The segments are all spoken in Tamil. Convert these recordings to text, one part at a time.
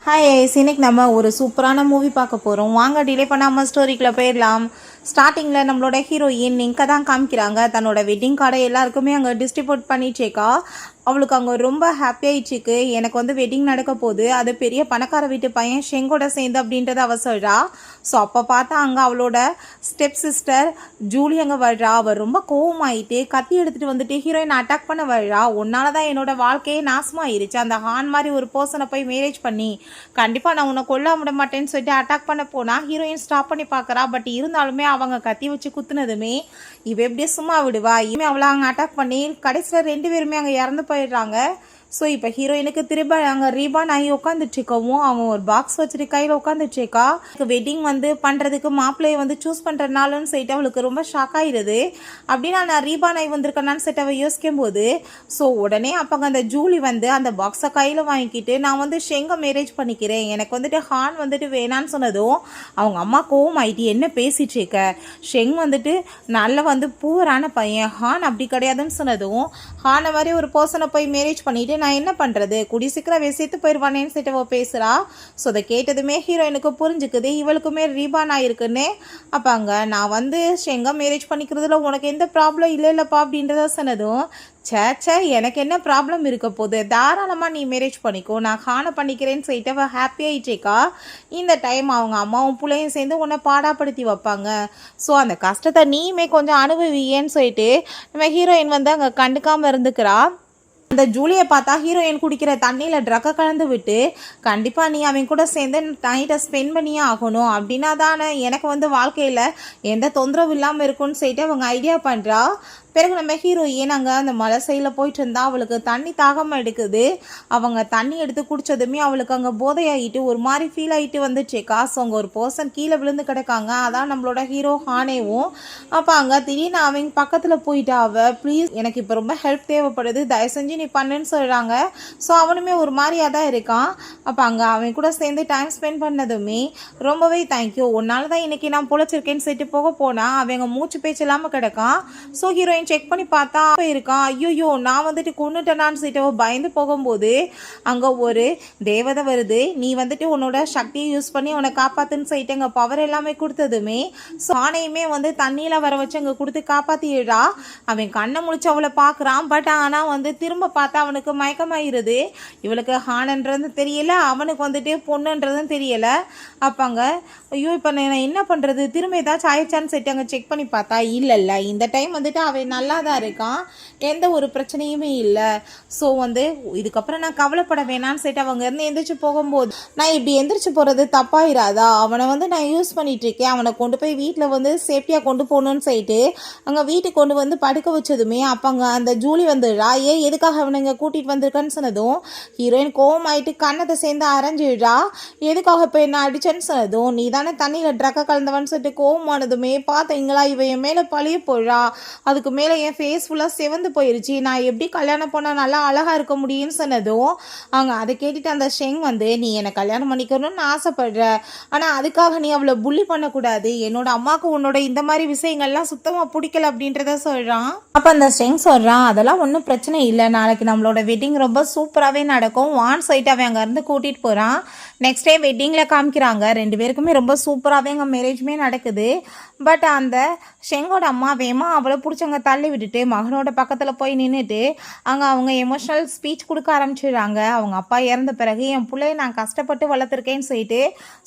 ஹாய் இன்னைக்கு நம்ம ஒரு சூப்பரான மூவி பார்க்க போகிறோம். வாங்க டிலே பண்ணாமல் ஸ்டோரிக்குள்ளே போயிடலாம். ஸ்டார்டிங்கில் நம்மளோட ஹீரோயின் இங்கே தான் காமிக்கிறாங்க. தன்னோட வெட்டிங் கார்டை எல்லாருக்குமே அங்கே டிஸ்ட்ரிபியூட் பண்ணிச்சேக்கா. அவளுக்கு அங்கே ரொம்ப ஹாப்பியாகிடுச்சிக்கு. எனக்கு வந்து வெட்டிங் நடக்க போகுது, அது பெரிய பணக்கார வீட்டு பையன் ஷெங்கோட சேர்ந்து அப்படின்றத அவள் சொல்கிறா. ஸோ அப்போ பார்த்தா அங்கே அவளோட ஸ்டெப் சிஸ்டர் ஜூலி அங்கே வர்றா. அவள் ரொம்ப கோவமாயிட்டு கத்தி எடுத்துகிட்டு வந்துட்டு ஹீரோயினை அட்டாக் பண்ண வர்றா. உன்னால தான் என்னோட வாழ்க்கையே நாசமாயிருச்சு. அந்த ஹான் மாதிரி ஒரு பர்சனை போய் மேரேஜ் பண்ணி கண்டிப்பாக நான் உன்னை கொல்ல விட மாட்டேன்னு சொல்லிட்டு அட்டாக் பண்ண போனால் ஹீரோயின் ஸ்டாப் பண்ணி பார்க்குறா. பட் இருந்தாலுமே அவங்க கத்தி வச்சு குத்துனதுமே இவ எப்படியே சும்மா விடுவா. இவன் அவளை அங்கே அட்டாக் பண்ணி கடைசியில் 2 பேருமே அங்கே இறந்து போயிடுறாங்க. ஸோ இப்போ ஹீரோயினுக்கு திரும்ப அங்கே ரீபான் ஆகி உட்காந்துட்ருக்கவும் அவங்க ஒரு பாக்ஸ் வச்சுட்டு கையில் உட்காந்துட்ருக்கா. வெட்டிங் வந்து பண்ணுறதுக்கு மாப்பிள்ளையை வந்து சூஸ் பண்ணுறதுனாலன்னு சொல்லிட்டு அவளுக்கு ரொம்ப ஷாக் ஆகிடுது. அப்படின்னா நான் ரீபான் ஆகி வந்திருக்கேனான்னு சொல்லிட்டு அவள் யோசிக்கும் போது ஸோ உடனே அப்போங்க அந்த ஜூலி வந்து அந்த பாக்ஸை கையில் வாங்கிக்கிட்டு நான் வந்து ஷெங்கை மேரேஜ் பண்ணிக்கிறேன், எனக்கு வந்துட்டு ஹான் வந்துட்டு வேணான்னு சொன்னதும் அவங்க அம்மா கோவம் ஆகிட்டு என்ன பேசிட்டு இருக்க, ஷெங் வந்துட்டு நல்ல வந்து பூவரான பையன், ஹான் அப்படி கிடையாதுன்னு சொன்னதும் ஹானை மாதிரி ஒரு பர்சனை போய் மேரேஜ் பண்ணிட்டு நான் என்ன பண்ணுறது, குடி சீக்கிரம் சேர்த்து போயிடுவானேன்னு சொல்லிட்டு பேசுகிறா. ஸோ அதை கேட்டதுமே ஹீரோயினுக்கு புரிஞ்சுக்குது இவளுக்குமே ரீபான் ஆகிருக்குன்னு. அப்போ அங்கே நான் வந்து ஷெங்கை மேரேஜ் பண்ணிக்கிறதுல உனக்கு எந்த ப்ராப்ளம் இல்லைல்லப்பா அப்படின்றத சொன்னதும் சேச்சே எனக்கு என்ன ப்ராப்ளம் இருக்க போகுது, தாராளமாக நீ மேரேஜ் பண்ணிக்கோ, நான் ஹானை பண்ணிக்கிறேன்னு சொல்லிட்டு அவள் ஹாப்பியாகிட்டேக்கா. இந்த டைம் அவங்க அம்மாவும் பிள்ளையும் சேர்ந்து உன்னை பாடாப்படுத்தி வைப்பாங்க. ஸோ அந்த கஷ்டத்தை நீயுமே கொஞ்சம் அனுபவியேன்னு சொல்லிட்டு நம்ம ஹீரோயின் வந்து அங்கே கண்டுக்காமல் இருந்துக்கிறா. அந்த ஜூலியை பார்த்தா ஹீரோயின் குடிக்கிற தண்ணியில் ட்ரக்கை கலந்து விட்டு கண்டிப்பாக நீ அவன் கூட சேர்ந்து நைட்டை ஸ்பெண்ட் பண்ணியே ஆகணும், அப்படின்னா தானே எனக்கு வந்து வாழ்க்கையில் எந்த தொந்தரவும் இல்லாமல் இருக்கும்னு சொல்லிட்டு அவங்க ஐடியா பண்ணுறா. பிறகு நம்ம ஹீரோயின் அங்கே அந்த மலை சைடில் போயிட்டு இருந்தா அவளுக்கு தண்ணி தாகமாக எடுக்குது. அவங்க தண்ணி எடுத்து குடித்ததுமே அவளுக்கு அங்கே போதையாகிட்டு ஒரு மாதிரி ஃபீல் ஆகிட்டு வந்துச்சேக்கா. ஸோ அங்கே ஒரு பர்சன் கீழே விழுந்து கிடக்காங்க, அதான் நம்மளோட ஹீரோ ஹானேவும். அப்போ அங்கே திடீர்னு அவங்க பக்கத்தில் போயிட்டா. அவள் ப்ளீஸ் எனக்கு இப்போ ரொம்ப ஹெல்ப் தேவைப்படுது, தயவு செஞ்சு நீ பண்ணுன்னு சொல்கிறாங்க. ஸோ அவனுமே ஒரு மாதிரியாக தான் இருக்கான். அப்போ அங்கே அவன் கூட சேர்ந்து டைம் ஸ்பெண்ட் பண்ணதுமே ரொம்பவே தேங்க்யூ, உன்னால தான் இன்றைக்கி நான் பொழைச்சிருக்கேன்னு சொல்லிட்டு போக போனால் அவங்க மூச்சு பேச்சு இல்லாமல் கிடக்கான். ஸோ ஹீரோயின் செக் பண்ணி பார்த்தா இருக்கான். ஐயோ நான் வந்துட்டு கொண்டுட்டேனான்னு சொல்லிட்டு பயந்து போகும்போது அங்கே ஒரு தேவதை வருது. நீ வந்துட்டு உன்னோட சக்தியை யூஸ் பண்ணி உன்னை காப்பாத்துன்னு சொல்லிட்டு அங்கே பவர் எல்லாமே கொடுத்ததுமே ஸோ ஆனையுமே வந்து தண்ணியில் வர வச்சு அங்கே கொடுத்து காப்பாற்றிடுறா. அவன் கண்ணை முடிச்சு அவளை பார்க்குறான். பட் ஆனால் வந்து திரும்ப பார்த்தா அவனுக்கு மயக்கமாயிருது. இவளுக்கு ஹானன்றது தெரியல, அவனுக்கு வந்துட்டு பொண்ணுன்றதும் தெரியல. அப்பாங்க ஐயோ இப்போ நான் என்ன பண்ணுறது, திரும்ப ஏதாச்சும் ஆயிடுச்சான்னு சொல்லிட்டு அங்கே செக் பண்ணி பார்த்தா இல்லை இந்த டைம் வந்துட்டு அவன் நல்லா தான் இருக்கான், எந்த ஒரு பிரச்சனையுமே இல்லை. ஸோ வந்து இதுக்கப்புறம் நான் கவலைப்பட வேணான்னு சொல்லிட்டு அவங்க இருந்து எந்திரிச்சு போகும்போது நான் இப்படி எந்திரிச்சு போகிறது தப்பாயிராதா, அவனை வந்து நான் யூஸ் பண்ணிட்டு இருக்கேன், அவனை கொண்டு போய் வீட்டில் வந்து சேஃப்டியாக கொண்டு போகணுன்னு சொல்லிட்டு அங்கே வீட்டுக்கு கொண்டு வந்து படுக்க வச்சதுமே அப்போங்க அந்த ஜூலி வந்துடுறா. எதுக்காக அவனை இங்கே கூட்டிகிட்டு வந்திருக்கான்னு சொன்னதும் ஹீரோயின் கோவம் ஆகிட்டு கண்ணத்தை சேர்ந்து அரைஞ்சிடுறா. எதுக்காக இப்போ என்ன அடிச்சேன்னு சொன்னதும் நீ தானே தண்ணியில் ட்ரக்கை கலந்தவன்னு சொல்லிட்டு கோவமானதுமே பார்த்தீங்களா இவன் என் மேலே பழிய போடுறா, அதுக்கு மேலே என் ஃபேஸ் ஃபுல்லாக செவந்து போயிடுச்சு, நான் எப்படி கல்யாணம் பண்ணால் நல்லா அழகாக இருக்க முடியும்னு சொன்னதும் அவங்க அதை கேட்டுட்டு அந்த ஷெங் வந்து நீ என்னை கல்யாணம் பண்ணிக்கணும்னு ஆசைப்படுற, ஆனால் அதுக்காக நீ அவளை புள்ளி பண்ணக்கூடாது, என்னோட அம்மாவுக்கு உன்னோட இந்த மாதிரி விஷயங்கள்லாம் சுத்தமாக பிடிக்கல அப்படின்றத சொல்கிறான். அப்போ அந்த ஷெங் சொல்கிறான் அதெல்லாம் ஒன்றும் பிரச்சனை இல்லை, நாளைக்கு நம்மளோட வெட்டிங் ரொம்ப சூப்பராகவே நடக்கும், வான் சைட்டு அவன் அங்கேருந்து கூட்டிகிட்டு போகிறான். நெக்ஸ்ட் டே வெட்டிங்கில் காமிக்கிறாங்க. 2 பேருக்குமே ரொம்ப சூப்பராகவே அங்கே மேரேஜுமே நடக்குது. பட் அந்த ஷெங்கோட அம்மா வேமா அவளை பிடிச்சவங்க தள்ளி விட்டுட்டு மகனோட பக்கத்தில் போய் நின்றுட்டு அங்கே அவங்க எமோஷ்னல் ஸ்பீச் கொடுக்க ஆரம்பிச்சிடுறாங்க. அவங்க அப்பா இறந்த பிறகு என் பிள்ளைய நான் கஷ்டப்பட்டு வளர்த்துருக்கேன்னு சொல்லிட்டு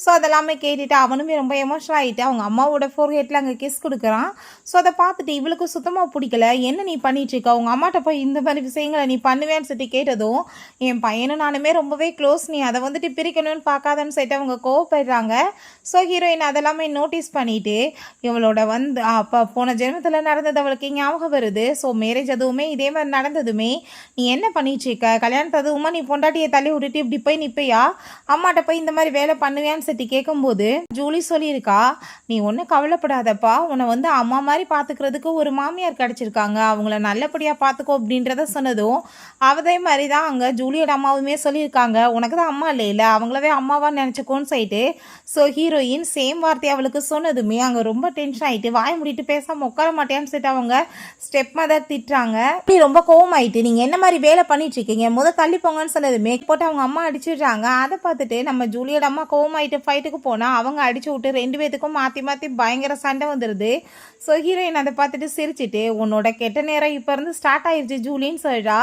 ஸோ அதெல்லாமே கேட்டுட்டு அவனுமே ரொம்ப எமோஷ்னல் ஆகிட்டு அவங்க அம்மாவோட ஃபோர்ஹெட்டில் அங்கே கிஸ் கொடுக்குறான். ஸோ அதை பார்த்துட்டு இவளுக்கு சுத்தமாக பிடிக்கல, என்ன நீ பண்ணிட்டுருக்க, அவங்க அம்மாட்ட போய் இந்த மாதிரி விஷயங்களை நீ பண்ணுவேன்னு சொல்லிட்டு கேட்டதும் என் பையனும் நானுமே ரொம்பவே க்ளோஸ், நீ அதை வந்துட்டு பிரிக்கணும்னு பார்க்காதன்னு சொல்லிட்டு அவங்க கோவப்படுறாங்க. ஸோ ஹீரோயின் அதெல்லாமே நோட்டீஸ் பண்ணிட்டு இவளோட வந்து அப்போ போன ஜென்மத்தில் நடந்தது அவளுக்கு ஞாபகம் வருது. ஸோ மேரேஜ் அதுவுமே இதே மாதிரி நடந்ததுமே நீ என்ன பண்ணிட்டுருக்க, கல்யாணத்தை அதுவுமா நீ பொண்டாட்டியை தள்ளி விட்டுட்டு இப்படி போய் நிற்பையா, அம்மாட்ட போய் இந்த மாதிரி வேலை பண்ணுவியான்னு சொல்லி கேட்கும்போது ஜூலி சொல்லியிருக்கா நீ ஒன்றும் கவலைப்படாதப்பா, உன்னை வந்து அம்மா மாதிரி பார்த்துக்கிறதுக்கு ஒரு மாமியார் கிடச்சிருக்காங்க, அவங்கள நல்லபடியாக பார்த்துக்கோ அப்படின்றத சொன்னதும் அதே மாதிரி தான் அங்கே ஜூலியோட அம்மாவுமே சொல்லியிருக்காங்க உனக்கு தான் அம்மா இல்லையில அவங்களவே நிஜமாவே அம்மாவா நினச்சிக்கோன்னு சொல்லிட்டு ஸோ ஹீரோயின் சேம் வார்த்தை அவளுக்கு சொன்னதுமே அங்கே ரொம்ப டென்ஷன் ஆகிட்டு வாய் முடிட்டு பேசாமல் உட்கார மாட்டேன்னு சொல்லிட்டு அவங்க ஸ்டெப் மதர் திட்டுறாங்க. இப்படி ரொம்ப கோவம் ஆயிட்டு நீங்கள் என்ன மாதிரி வேலை பண்ணிட்டு இருக்கீங்க தள்ளி போங்கன்னு சொன்னதுமே போட்டு அவங்க அம்மா அடிச்சுடுறாங்க. அதை பார்த்துட்டு நம்ம ஜூலியோட அம்மா கோவம் ஆகிட்டு ஃபைட்டுக்கு போனால் அவங்க அடிச்சு விட்டு 2 பேத்துக்கும் மாற்றி மாற்றி பயங்கர சண்டை வந்துடுது. ஸோ ஹீரோயின் அதை பார்த்துட்டு சிரிச்சிட்டு உன்னோட கெட்ட நேரம் இப்போ இருந்து ஸ்டார்ட் ஆயிடுச்சு ஜூலின்னு சொல்கிறா.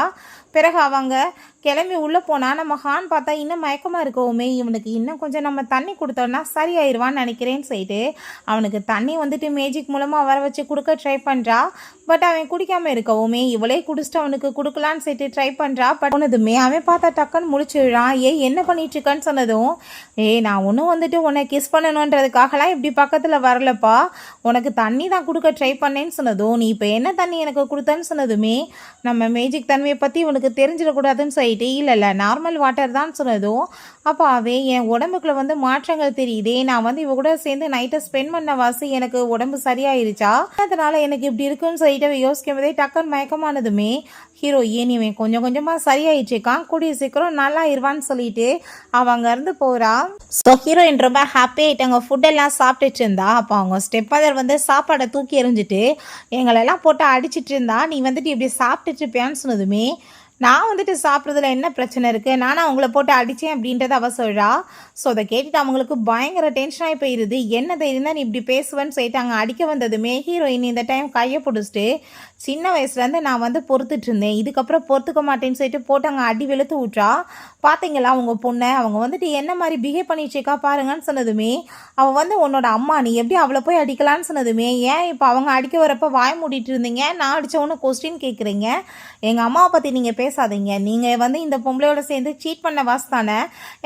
பிறகு அவங்க கிளம்பி உள்ளே போனால் நம்ம ஹான் பார்த்தா இன்னும் மயக்கமாக இருக்கவுமே இவனுக்கு இன்னும் கொஞ்சம் நம்ம தண்ணி கொடுத்தோன்னா சரியாயிருவான்னு நினைக்கிறேன்னு சொல்லிட்டு அவனுக்கு தண்ணி வந்துட்டு மேஜிக் மூலமாக வர வச்சு கொடுக்க ட்ரை பண்ணுறா. பட் அவன் குடிக்காமல் இருக்கவுமே இவளே குடிச்சிட்டு அவனுக்கு கொடுக்கலான்னு சொல்லிட்டு ட்ரை பண்ணுறா. பட் ஒன்னதுமே அவன் பார்த்தா டக்குன்னு முடிச்சிடுறான். என்ன பண்ணிட்டுருக்கான்னு சொன்னதும் நான் ஒன்றும் வந்துட்டு உன்னை கிஸ் பண்ணணுன்றதுக்காகலாம் இப்படி பக்கத்தில் வரலப்பா, உனக்கு தண்ணி தான் கொடுக்க ட்ரை பண்ணேன்னு சொன்னதும் நீ இப்போ என்ன தண்ணி எனக்கு கொடுத்தேன்னு சொன்னதுமே நம்ம மேஜிக் தன்மையை பற்றி உனக்கு தெரிஞ்சிடக்கூடாதுன்னு சொல்லிட்டு இல்லை நார்மல் வாட்டர் தான் சொன்னதும் அப்போ அவன் என் உடம்புக்குள்ள வந்து மாற்றங்கள் தெரியுதே, நான் வந்து இவ கூட சேர்ந்து நைட்டை ஸ்பெண்ட் பண்ண வாசி எனக்கு உடம்பு சரியாயிருச்சா, அதனால எனக்கு இப்படி இருக்குன்னு சொல்லிட்டு யோசிக்கும் போதே டக்குன்னு மயக்கமானதுமே ஹீரோயின் இவன் கொஞ்சம் கொஞ்சமாக சரியாயிடுச்சுக்கான், கூடிய சீக்கிரம் நல்லா இருவான்னு சொல்லிட்டு அவன் அங்கேருந்து போகிறா. ஸோ ஹீரோயின் ரொம்ப ஹாப்பி ஆகிட்டாங்க. ஃபுட்டெல்லாம் சாப்பிட்டுட்டு இருந்தா. அப்போ அவங்க ஸ்டெப் மதர் வந்து சாப்பாடை தூக்கி எறிஞ்சிட்டு எங்களெல்லாம் போட்டு அடிச்சிட்டு இருந்தா, நீ வந்துட்டு இப்படி சாப்பிட்டுட்டு இருப்பியான்னு சொன்னதுமே நான் வந்துட்டு சாப்பிட்றதுல என்ன பிரச்சனை இருக்குது, நானும் அவங்கள போட்டு அடித்தேன் அப்படின்றத அவ சொல்கிறா. ஸோ அதை கேட்டுட்டு அவங்களுக்கு பயங்கர டென்ஷனாகி போயிடுது. என்ன தைரியம் தான் நீ இப்படி பேசுவேன்னு சொல்லிட்டு அங்கே அடிக்க வந்ததுமே ஹீரோயின் இந்த டைம் கையை பிடிச்சிட்டு சின்ன வயசுலேருந்து நான் வந்து பொறுத்துட்டு இருந்தேன், இதுக்கப்புறம் பொறுத்துக்க மாட்டேன்னு சொல்லிட்டு போட்டு அங்கே அடி வெளுத்து விட்றா. பார்த்தீங்களா அவங்க பொண்ணை, அவங்க வந்துட்டு என்ன மாதிரி பிஹேவ் பண்ணிச்சுக்கா பாருங்கன்னு சொன்னதுமே அவள் வந்து உன்னோட அம்மா, நீ எப்படி அவளை போய் அடிக்கலான்னு சொன்னதுமே ஏன் இப்போ அவங்க அடிக்க வரப்போ வாய் மூடிட்டு இருந்தீங்க, நான் அடித்தவொன்னு கொஸ்டின் கேட்குறீங்க, எங்கள் அம்மாவை பற்றி நீங்கள் பேசாதீங்க, நீங்கள் வந்து இந்த பொம்பளையோட சேர்ந்து சீட் பண்ண வாசு தானே,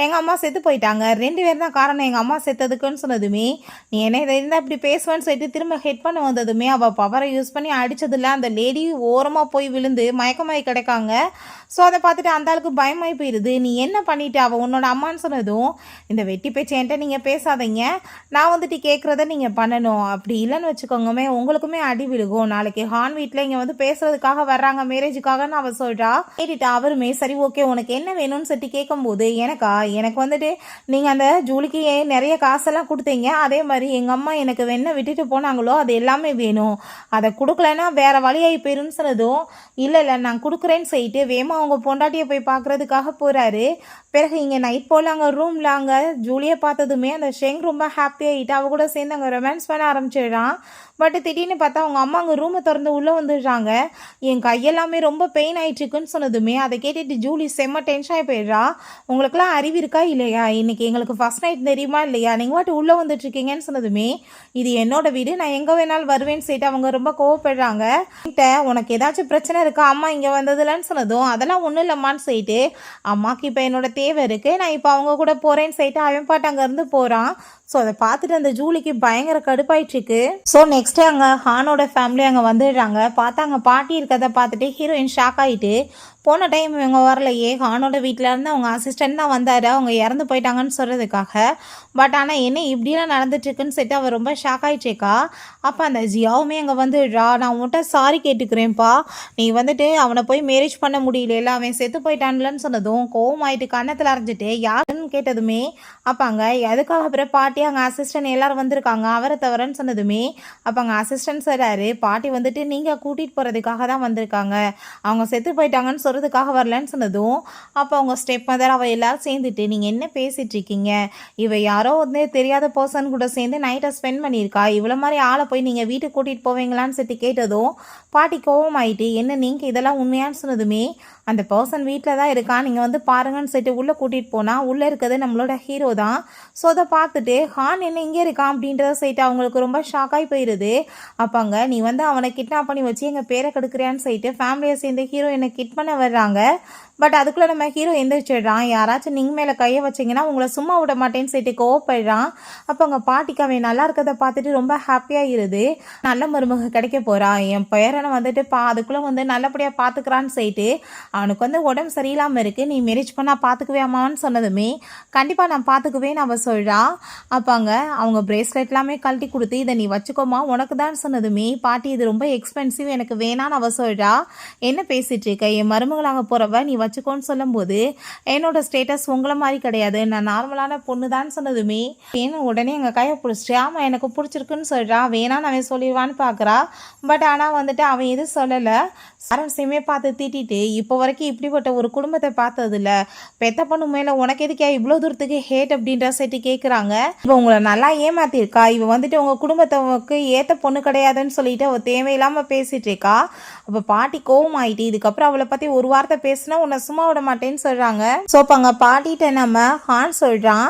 எங்கள் அம்மா செத்து போயிட்டாங்க, 2 பேர் தான் காரணம் எங்கள் அம்மா செத்ததுக்குன்னு சொன்னதுமே நீ என்ன இதை இருந்தால் இப்படி பேசுவேன்னு சொல்லிட்டு திரும்ப ஹெட் பண்ண வந்ததுமே அவள் பவரை யூஸ் பண்ணி அடித்ததில்ல அந்த லேடி ஓரமாக போய் விழுந்து மயக்கமாகி கிடக்காங்க. ஸோ அதை பார்த்துட்டு அந்த ஆளுக்கு பயமாகி போயிடுது. நீ என்ன பண்ணிட்டு அவள் உன்னோட அம்மான்னு சொன்னதும் இந்த வெட்டி பேச்சு என்கிட்ட நீங்கள் பேசாதீங்க, நான் வந்துட்டு கேட்குறத நீங்கள் பண்ணணும், அப்படி இல்லைன்னு வச்சுக்கோங்கமே உங்களுக்குமே அடி விழுகும், நாளைக்கு ஹான் வீட்டில் இங்கே வந்து பேசுறதுக்காக வர்றாங்க மேரேஜுக்காகன்னு அவள் சொல்கிறா. கேட்டுட்டு அவருமே சரி ஓகே உனக்கு என்ன வேணும்னு சொல்லிட்டு கேட்கும்போது எனக்கு வந்துட்டு நீங்கள் அந்த ஜூலிக்கு நிறைய காசெல்லாம் கொடுத்தீங்க, அதே மாதிரி எங்கள் அம்மா எனக்கு என்ன விட்டுட்டு போனாங்களோ அது எல்லாமே வேணும், அதை கொடுக்கலன்னா வேற வழியாகி போயிருன்னு சொன்னதும் இல்லை நான் கொடுக்குறேன்னு சொல்லிட்டு வேமா அவங்க பொண்டாட்டியை போய் பார்க்குறதுக்காக போகிறாரு. பிறகு இங்கே நைட் போல் அங்கே ரூமில் அங்கே ஜூலியை பார்த்ததுமே அந்த ஷெங் ரொம்ப ஹாப்பி ஆகிட்டு அவ கூட சேர்ந்து அங்கே ரொமான்ஸ் பண்ண ஆரம்பிச்சிடுறான். பட் திடீர்னு பார்த்தா அவங்க அம்மா அங்கே ரூமை திறந்து உள்ளே வந்துடுறாங்க. என் கையெல்லாமே ரொம்ப பெயின் ஆகிட்டுருக்குன்னு சொன்னதுமே அதை கேட்டுட்டு ஜூலி செம்ம டென்ஷன் ஆகி போயிடுறா. உங்களுக்குலாம் அறிவு இருக்கா இல்லையா, இன்றைக்கி எங்களுக்கு ஃபஸ்ட் நைட் தெரியுமா இல்லையா, நீங்கள் வாட்டு உள்ளே வந்துட்டுருக்கீங்கன்னு சொன்னதுமே இது என்னோட வீடு, நான் எங்கே வேணாலும் வருவேன்னு சொல்லிட்டு அவங்க ரொம்ப கோவப்படுறாங்க. உனக்கு ஏதாச்சும் பிரச்சனை இருக்கா அம்மா இங்கே வந்ததுலன்னு சொன்னதும் அதெல்லாம் ஒன்றும் இல்லைம்மான்னு சொல்லிட்டு அம்மாவுக்கு இப்போ என்னோட தேவை இருக்குது, நான் இப்போ அவங்க கூட போகிறேன்னு சொல்லிட்டு அவன் பாட்டு அங்கேருந்து போகிறான். ஸோ அதை பார்த்துட்டு அந்த ஜூலிக்கு பயங்கர கடுப்பாயிட்டுருக்கு. ஸோ நெக்ஸ்ட்டு அங்கே ஹானோட ஃபேமிலி அங்கே வந்துடுறாங்க. பார்த்தா அங்கே பாட்டி இருக்கிறத பார்த்துட்டு ஹீரோயின் ஷாக் ஆகிட்டு போன டைம் இவங்க வரலையே, ஹானோட வீட்டில் இருந்து அவங்க அசிஸ்டன்ட் தான் வந்தார், அவங்க இறந்து போயிட்டாங்கன்னு சொல்கிறதுக்காக. பட் ஆனால் என்ன இப்படிலாம் நடந்துட்டுருக்குன்னு சொல்லிட்டு அவர் ரொம்ப ஷாக் ஆகிட்டேக்கா. அப்போ அந்த ஜியாவுமே அங்கே வந்துடுறா. நான் உன்கிட்ட சாரி கேட்டுக்கிறேன்ப்பா, நீ வந்துட்டு அவனை போய் மேரேஜ் பண்ண முடியல, அவன் செத்து போயிட்டான்லன்னு சொன்னதும் கோவம் ஆகிட்டு கன்னத்தில் அரைஞ்சிட்டு யாருன்னு கேட்டதுமே அப்போ அங்கே எதுக்காக அப்புறம் பாட்டி அங்கே அசிஸ்டன்ட் எல்லோரும் வந்திருக்காங்க அவரை தவிரன்னு சொன்னதுமே அப்போ அங்கே அசிஸ்டன்ட் சொல்கிறாரு பாட்டி வந்துட்டு நீங்கள் கூட்டிகிட்டு போகிறதுக்காக தான் வந்திருக்காங்க, அவங்க செத்து போயிட்டாங்கன்னு சொல்கிறதுக்காக வரலன்னு சொன்னதும் அப்போ அவங்க ஸ்டெப் மதர் அவள் எல்லோரும் சேர்ந்துட்டு நீங்கள் என்ன பேசிகிட்டு இருக்கீங்க, இவ யாரோ வந்து தெரியாத பர்சன் கூட சேர்ந்து நைட்டை ஸ்பெண்ட் பண்ணியிருக்கா, இவ்வளோ மாதிரி ஆளை போய் நீங்கள் வீட்டுக்கு கூட்டிகிட்டு போவீங்களான்னு சொல்லிட்டு கேட்டதும் பாட்டி கோவம் ஆகிட்டு என்ன நீங்கள் இதெல்லாம் உண்மையான்னு சொன்னதுமே அந்த பர்சன் வீட்டில் தான் இருக்கான், நீங்கள் வந்து பாருங்கன்னு சொல்லிட்டு உள்ளே கூட்டிகிட்டு போனால் உள்ளே இருக்கிறது நம்மளோட ஹீரோ தான். ஸோ அதை பார்த்துட்டு ஹான் என்ன இங்கே இருக்கான் அப்படின்றத சொல்லிட்டு அவங்களுக்கு ரொம்ப ஷாக்காகி போயிடுது. அப்போங்க நீ வந்து அவனை கிட்னாப் பண்ணி வச்சு எங்கள் பேரை கெடுக்கிறியான்னு சொல்லிட்டு ஃபேமிலியை சேர்ந்து ஹீரோ என்னை கிட் பண்ண வர்றாங்க. பட் அதுக்குள்ளே நம்ம ஹீரோ எந்திரிச்சிடுறான். யாராச்சும் நீங்கள் மேலே கையை வச்சிங்கன்னா உங்களை சும்மா விட மாட்டேன்னு சொல்லிட்டு கோவப்படுறான். அப்போ அவங்க பாட்டிக்கு அவன் நல்லா இருக்கிறத பார்த்துட்டு ரொம்ப ஹாப்பியாக இருது. நல்ல மருமக கிடைக்க போகிறா, என் பேரனை வந்துட்டு அதுக்குள்ளே வந்து நல்லபடியாக பார்த்துக்கிறான்னு சொல்லிட்டு அவனுக்கு வந்து உடம்பு சரியில்லாமல் இருக்குது, நீ மேரேஜ் பண்ணால் பார்த்துக்குவே அம்மான்னு சொன்னதுமே கண்டிப்பாக நான் பார்த்துக்குவேன்னு அவள் சொல்கிறா. அப்பாங்க அவங்க பிரேஸ்லெட் எல்லாமே கழட்டி கொடுத்து இதை நீ வச்சுக்கோமா உனக்கு தான் சொன்னதுமே பாட்டி இது ரொம்ப எக்ஸ்பென்சிவ் எனக்கு வேணான்னு அவள் சொல்கிறா. என்ன பேசிகிட்டு இருக்க, என் மருமகளாக போகிறவ நீ வச்சுக்கோன்னு சொல்லும்போது என்னோட ஸ்டேட்டஸ் உங்களை மாதிரி கிடையாது, நான் நார்மலான பொண்ணு தான் சொன்னதுமே ஏன்னு உடனே எங்கள் கையை பிடிச்சிட்டு ஆமாம் எனக்கு பிடிச்சிருக்குன்னு சொல்கிறான். வேணான்னு அவன் சொல்லிடுவான்னு பார்க்குறா. பட் ஆனால் வந்துட்டு அவன் எதுவும் சொல்லலை. அரசியமே பார்த்து திட்டிட்டு இப்போ வரைக்கும் இப்படிப்பட்ட ஒரு குடும்பத்தை பார்த்ததில்ல, பெத்த பொண்ணு மேலே உனக்கு எதுக்கே இவ்வளோ தூரத்துக்கு ஹேட் அப்படின்ற செட்டு கேட்குறாங்க. இப்போ உங்களை நல்லா ஏமாத்திருக்கா, இவ வந்துட்டு உங்கள் குடும்பத்தவங்களுக்கு ஏற்ற பொண்ணு கிடையாதுன்னு சொல்லிட்டு அவள் தேவையில்லாமல் பேசிட்டு இருக்கா. அப்போ பாட்டி கோவம் ஆயிட்டு இதுக்கப்புறம் அவளை பற்றி ஒரு வார்த்தை பேசினா உன்னை சும்மா விட மாட்டேன்னு சொல்கிறாங்க. ஸோ அப்போ அங்கே பாட்டிகிட்ட நம்ம ஹான் சொல்கிறான்,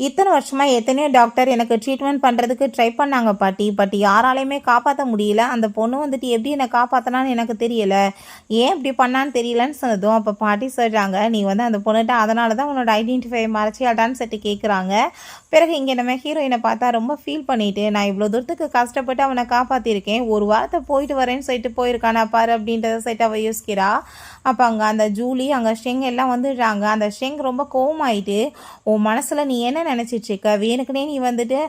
இத்தனை வருஷமாக எத்தனையோ டாக்டர் எனக்கு ட்ரீட்மெண்ட் பண்ணுறதுக்கு ட்ரை பண்ணாங்க பாட்டி, பட் யாராலையுமே காப்பாற்ற முடியல. அந்த பொண்ணு வந்துட்டு எப்படி என்னை காப்பாற்றினான்னு எனக்கு தெரியல, ஏன் இப்படி பண்ணான்னு தெரியலன்னு சொன்னதும் அப்போ பாட்டி சொல்கிறாங்க, நீ வந்து அந்த பொண்ணுகிட்ட அதனால தான் உன்னோட ஐடென்டிஃபை மறைச்சியாட்டான்னு சொல்லிட்டு கேட்குறாங்க. பிறகு இங்கே நம்ம ஹீரோயினை பார்த்தா ரொம்ப ஃபீல் பண்ணிவிட்டு, நான் இவ்வளோ தூரத்துக்கு கஷ்டப்பட்டு அவனை காப்பாற்றிருக்கேன், ஒரு வாரத்தை போயிட்டு வரேன்னு சொல்லிட்டு போயிருக்கானா பாரு அப்படின்றத சொல்லிட்டு அவள் யோசிக்கிறா. அப்போ அங்கே அந்த ஜூலி அங்கே ஷெங் எல்லாம் வந்துடுறாங்க. அந்த ஷெங் ரொம்ப கோவமாயிட்டு, உன் மனசில் நீ என்ன நினச்சிட்ருக்க, வேணுக்குனே நீ வந்துட்டு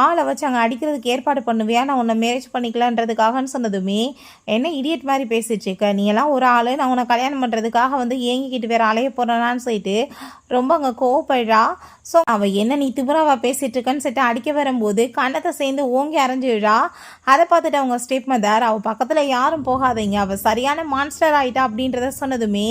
ஆளை வச்சு அங்கே அடிக்கிறதுக்கு ஏற்பாடு பண்ணுவியா, நான் உன்னை மேரேஜ் பண்ணிக்கலான்றதுக்காகன்னு சொன்னதுமே என்ன இடியட் மாதிரி பேசிட்ருக்க, நீ எல்லாம் ஒரு ஆள், நான் உன்னை கல்யாணம் பண்ணுறதுக்காக வந்து ஏங்கிக்கிட்டு வேறு அலைய போகிறேனான்னு சொல்லிட்டு ரொம்ப அங்கே கோவப்படுறா. ஸோ அவள் என்ன நீ திபுராவா பேசிகிட்டு இருக்கன்னு சொல்லிட்டு அடிக்க வரும்போது கண்ணத்தை சேர்ந்து ஓங்கி அரைஞ்சிடுறா. அதை பார்த்துட்டு அவங்க ஸ்டெப் மதர் அவள் பக்கத்தில் யாரும் போகாதீங்க, அவள் சரியான மான்ஸ்டர் ஆகிட்டா அப்படின்றத சொன்னதுமே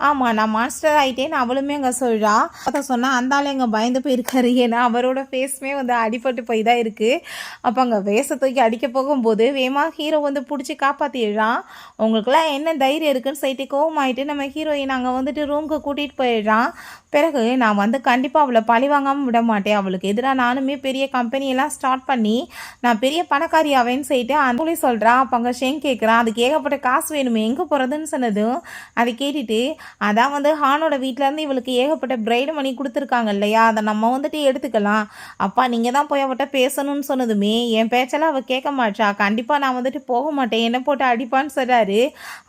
ஆமாம் நான் மான்ஸ்டர் ஆகிட்டேன்னு அவளுமே அங்கே சொல்கிறா. அதை சொன்னால் அந்த ஆள் எங்கே பயந்து போயிருக்காரு, ஏன்னா அவரோட ஃபேஸுமே வந்து அடிபட்டு போய் தான் இருக்குது. அப்போ அங்கே வேச தூக்கி அடிக்க போகும்போது வேமா ஹீரோ வந்து பிடிச்சி காப்பாற்றிடுறான். உங்களுக்குலாம் என்ன தைரியம் இருக்குன்னு சொல்லிட்டு கோவமாயிட்டு நம்ம ஹீரோயின் அங்கே வந்துட்டு ரூமுக்கு கூட்டிகிட்டு போயிடுறான். பிறகு நான் வந்து கண்டிப்பாக அவளை பழி வாங்காமல் விட மாட்டேன், அவளுக்கு எதிராக நானுமே பெரிய கம்பெனியெல்லாம் ஸ்டார்ட் பண்ணி நான் பெரிய பணக்காரி ஆவேன்னு சொல்லிட்டு அந்த சொல்கிறான். அப்போ அங்கே ஷேங் கேட்குறான், அதுக்கு ஏகப்பட்ட காசு வேணுமே எங்கே போகிறதுன்னு சொன்னதும் அதை கேட்டுட்டு அதான் வந்து ஹானோட வீட்டிலேருந்து இவளுக்கு ஏகப்பட்ட பிரைடு மணி கொடுத்துருக்காங்க இல்லையா, அதை நம்ம வந்துட்டு எடுத்துக்கலாம், அப்பா நீங்கள் தான் போய் அவட்ட பேசணும்னு சொன்னதுமே என் பேச்செல்லாம் அவள் கேட்க மாட்டா, கண்டிப்பாக நான் வந்துட்டு போக மாட்டேன், என்ன போட்டு அடிப்பான்னு சொல்கிறாரு.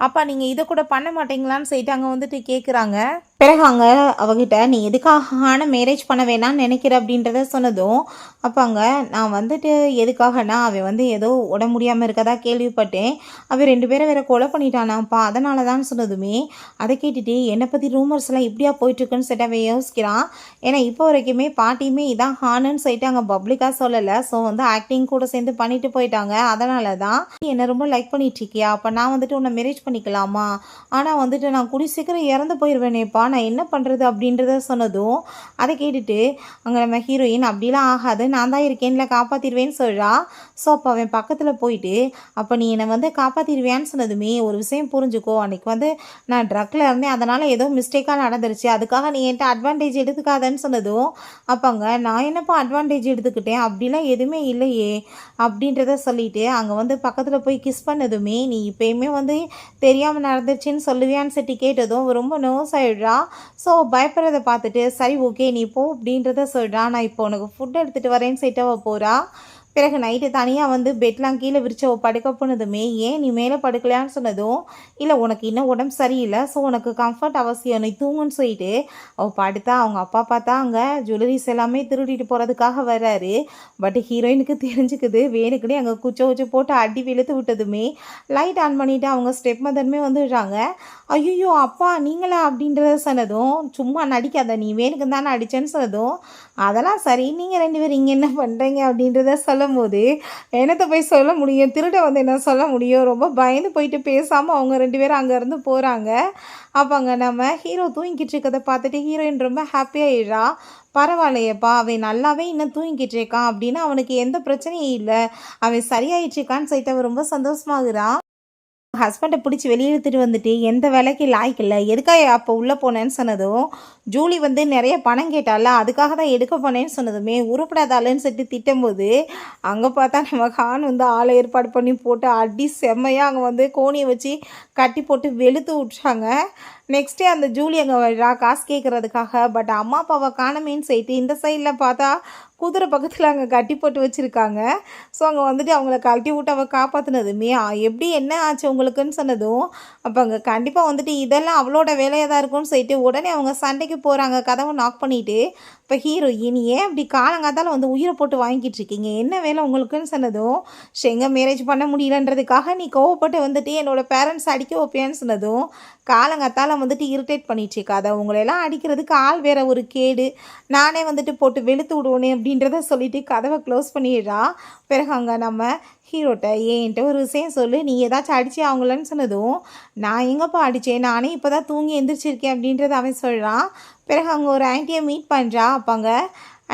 அப்பா நீங்கள் இதை கூட பண்ண மாட்டீங்களான்னு சொல்லிட்டு அங்கே வந்துட்டு கேட்குறாங்க. பிறகு அங்கே அவகிட்ட நீ எதுக்காக மேரேஜ் பண்ண வேணான்னு நினைக்கிற அப்படின்றத சொன்னதும் அப்போ அங்கே நான் வந்துட்டு எதுக்காகனா அவன் வந்து ஏதோ உட முடியாமல் இருக்கதா கேள்விப்பட்டேன், அவன் 2 பேரை வேற கொலை பண்ணிட்டானாப்பா, அதனால தான் சொன்னதுமே அதை கேட்டுட்டு என்னை பற்றி ரூமர்ஸ்லாம் இப்படியா போயிட்டுருக்குன்னு சொல்லிட்டு அவன் யோசிக்கிறான். ஏன்னா இப்போ வரைக்குமே பாட்டியுமே இதான் ஹானுன்னு சொல்லிட்டு அங்கே பப்ளிக்காக சொல்லலை, ஸோ வந்து ஆக்டிங் கூட சேர்ந்து பண்ணிட்டு போயிட்டாங்க. அதனால தான் என்னை ரொம்ப லைக் பண்ணிட்டுருக்கியா, அப்போ நான் வந்துட்டு உன்னை மேரேஜ் பண்ணிக்கலாமா, ஆனால் வந்துட்டு நான் கூடி சீக்கிரம் இறந்து போயிடுவேனேப்பா, நான் என்ன பண்ணுறது அப்படின்றத சொன்னதும் அதை கேட்டுட்டு அங்கே நம்ம ஹீரோயின் அப்படிலாம் ஆகாது, நான் தான் இருக்கேன்ல காப்பாற்றிடுவேன்னு சொல்கிறா. ஸோ அப்போ அவன் பக்கத்தில் போயிட்டு அப்போ நீ என்னை வந்து காப்பாற்றிடுவியான்னு சொன்னதுமே ஒரு விஷயம் புரிஞ்சுக்கோ, அன்றைக்கி வந்து நான் ட்ரக்கில் இருந்தேன், அதனால் ஏதோ மிஸ்டேக்காக நடந்துருச்சு, அதுக்காக நீ என்கிட்ட அட்வான்டேஜ் எடுத்துக்காதன்னு சொன்னதும் அப்போங்க நான் என்னப்பா அட்வான்டேஜ் எடுத்துக்கிட்டேன், அப்படிலாம் எதுவுமே இல்லையே அப்படின்றத சொல்லிட்டு அங்கே வந்து பக்கத்தில் போய் கிஸ் பண்ணதுமே நீ இப்போயுமே வந்து தெரியாமல் நடந்துருச்சுன்னு சொல்லுவியான்னு சொல்லி கேட்டதும் ரொம்ப நர்வஸ் ஆகிடுறா. ஸோ பயப்படுறத பார்த்துட்டு சரி ஓகே நீ போ அப்படின்றத சொல்கிறா. நான் இப்போ உனக்கு ஃபுட் எடுத்துகிட்டு வரேன்னு சொல்லிட்டு அவள் போகிறா. பிறகு நைட்டு தனியாக வந்து பெட்லாம் கீழே விரிச்சு அவள் படுக்க போனதுமே ஏன் நீ மேலே படுக்கலையான்னு சொன்னதும் இல்லை உனக்கு இன்னும் உடம்பு சரியில்லை, ஸோ உனக்கு கம்ஃபர்ட் அவசியம், நீ தூங்குன்னு சொல்லிட்டு அவள் படுத்தா. அவங்க அப்பா பார்த்தா அங்கே ஜுவல்லரிஸ் எல்லாமே திருடிட்டு போகிறதுக்காக வர்றாரு. பட் ஹீரோயினுக்கு தெரிஞ்சுக்குது, வேணுக்குனே அங்கே குச்ச போட்டு அடி வெளுத்து விட்டதுமே லைட் ஆன் பண்ணிவிட்டு அவங்க ஸ்டெப் மதருமே வந்துடுறாங்க. ஐயோ அப்பா நீங்களா அப்படின்றத சொன்னதும் சும்மா நடிக்காத நீ வேணுக்கு தானே அடித்தேன்னு சொன்னதும் அதெல்லாம் சரி, நீங்கள் 2 பேரும் இங்கே என்ன பண்ணுறீங்க அப்படின்றத சொல்லும் போது என்னத்தை போய் சொல்ல முடியும், திருட வந்து என்ன சொல்ல முடியும், ரொம்ப பயந்து போயிட்டு பேசாமல் அவங்க 2 பேரும் அங்கேருந்து போகிறாங்க. அப்போ அங்கே நம்ம ஹீரோ தூங்கிக்கிட்டு இருக்கிறத பார்த்துட்டு ஹீரோயின் ரொம்ப ஹாப்பியாகிடுறா. பரவாயில்லையப்பா அவன் நல்லாவே இன்னும் தூங்கிக்கிட்டு இருக்கான் அப்படின்னா அவனுக்கு எந்த பிரச்சனையும் இல்லை, அவன் சரியாயிடுச்சிருக்கான்னு சொல்லிட்டு அவன் ரொம்ப சந்தோஷமாகுறான். ஹஸ்பண்டை பிடிச்சி வெளியே எடுத்துகிட்டு வந்துட்டு எந்த வேலைக்கு லாய்க்கில்லை, எதுக்காக அப்போ உள்ளே போனேன்னு சொன்னதும் ஜூலி வந்து நிறைய பணம் கேட்டால அதுக்காக தான் எடுக்க போனேன்னு சொன்னதுமே உருப்படாதாலன்னு சொல்லிட்டு திட்டும்போது அங்கே பார்த்தா நம்ம கான் வந்து ஆளை ஏற்பாடு பண்ணி போட்டு அடி செம்மையாக அங்கே வந்து கோணியை வச்சு கட்டி போட்டு வெளுத்து விட்றாங்க. நெக்ஸ்ட்டே அந்த ஜூலி அங்கே வர்றா காசு கேட்குறதுக்காக. பட் அம்மா அப்பாவை காணமேன்னு சொல்லிட்டு இந்த சைடில் பார்த்தா குதிரை பக்கத்தில் அங்கே கட்டி போட்டு வச்சுருக்காங்க. ஸோ அங்கே வந்துட்டு அவங்கள கழட்டி விட்டு அவள் காப்பாற்றினதுமே எப்படி என்ன ஆச்சு உங்களுக்குன்னு சொன்னதும் அப்போ அங்கே கண்டிப்பாக வந்துட்டு இதெல்லாம் அவளோட வேலையாக தான் இருக்கும்னு சொல்லிட்டு உடனே அவங்க சண்டைக்கு ரூமுக்கே போகிறாங்க கதவை நாக் பண்ணிவிட்டு. இப்போ ஹீரோயின் ஏன் அப்படி காலங்காத்தால் வந்து உயிரை போட்டு வாங்கிட்டு இருக்கீங்க, என்ன வேலை உங்களுக்குன்னு சொன்னதும், ஷெங்க மேரேஜ் பண்ண முடியலன்றதுக்காக நீ கோவப்பட்டு வந்துட்டு என்னோடய பேரண்ட்ஸ் அடிக்க வைப்பேன்னு சொன்னதும், காலங்காத்தால் வந்துட்டு இரிட்டேட் பண்ணிட்டு இருக்காத, உங்களையெல்லாம் அடிக்கிறதுக்கு ஆள் வேற ஒரு கேடு, நானே வந்துட்டு போட்டு வெளுத்து விடுவோனே அப்படின்றத சொல்லிட்டு கதவை க்ளோஸ் பண்ணிடுறா. பிறகு அங்கே நம்ம ஹீரோட்ட என்கிட்ட ஒரு விஷயம் சொல்லு, நீ ஏதாச்சும் அடிச்சு அவங்களன்னு சொன்னதும், நான் எங்கப்பா அடித்தேன், நானே இப்போ தான் தூங்கி எந்திரிச்சிருக்கேன் அப்படின்றத அவன் சொல்கிறான். பிறகு அங்கே ஒரு ஆன்ட்டியை மீட் பண்ணுறா. அப்பாங்க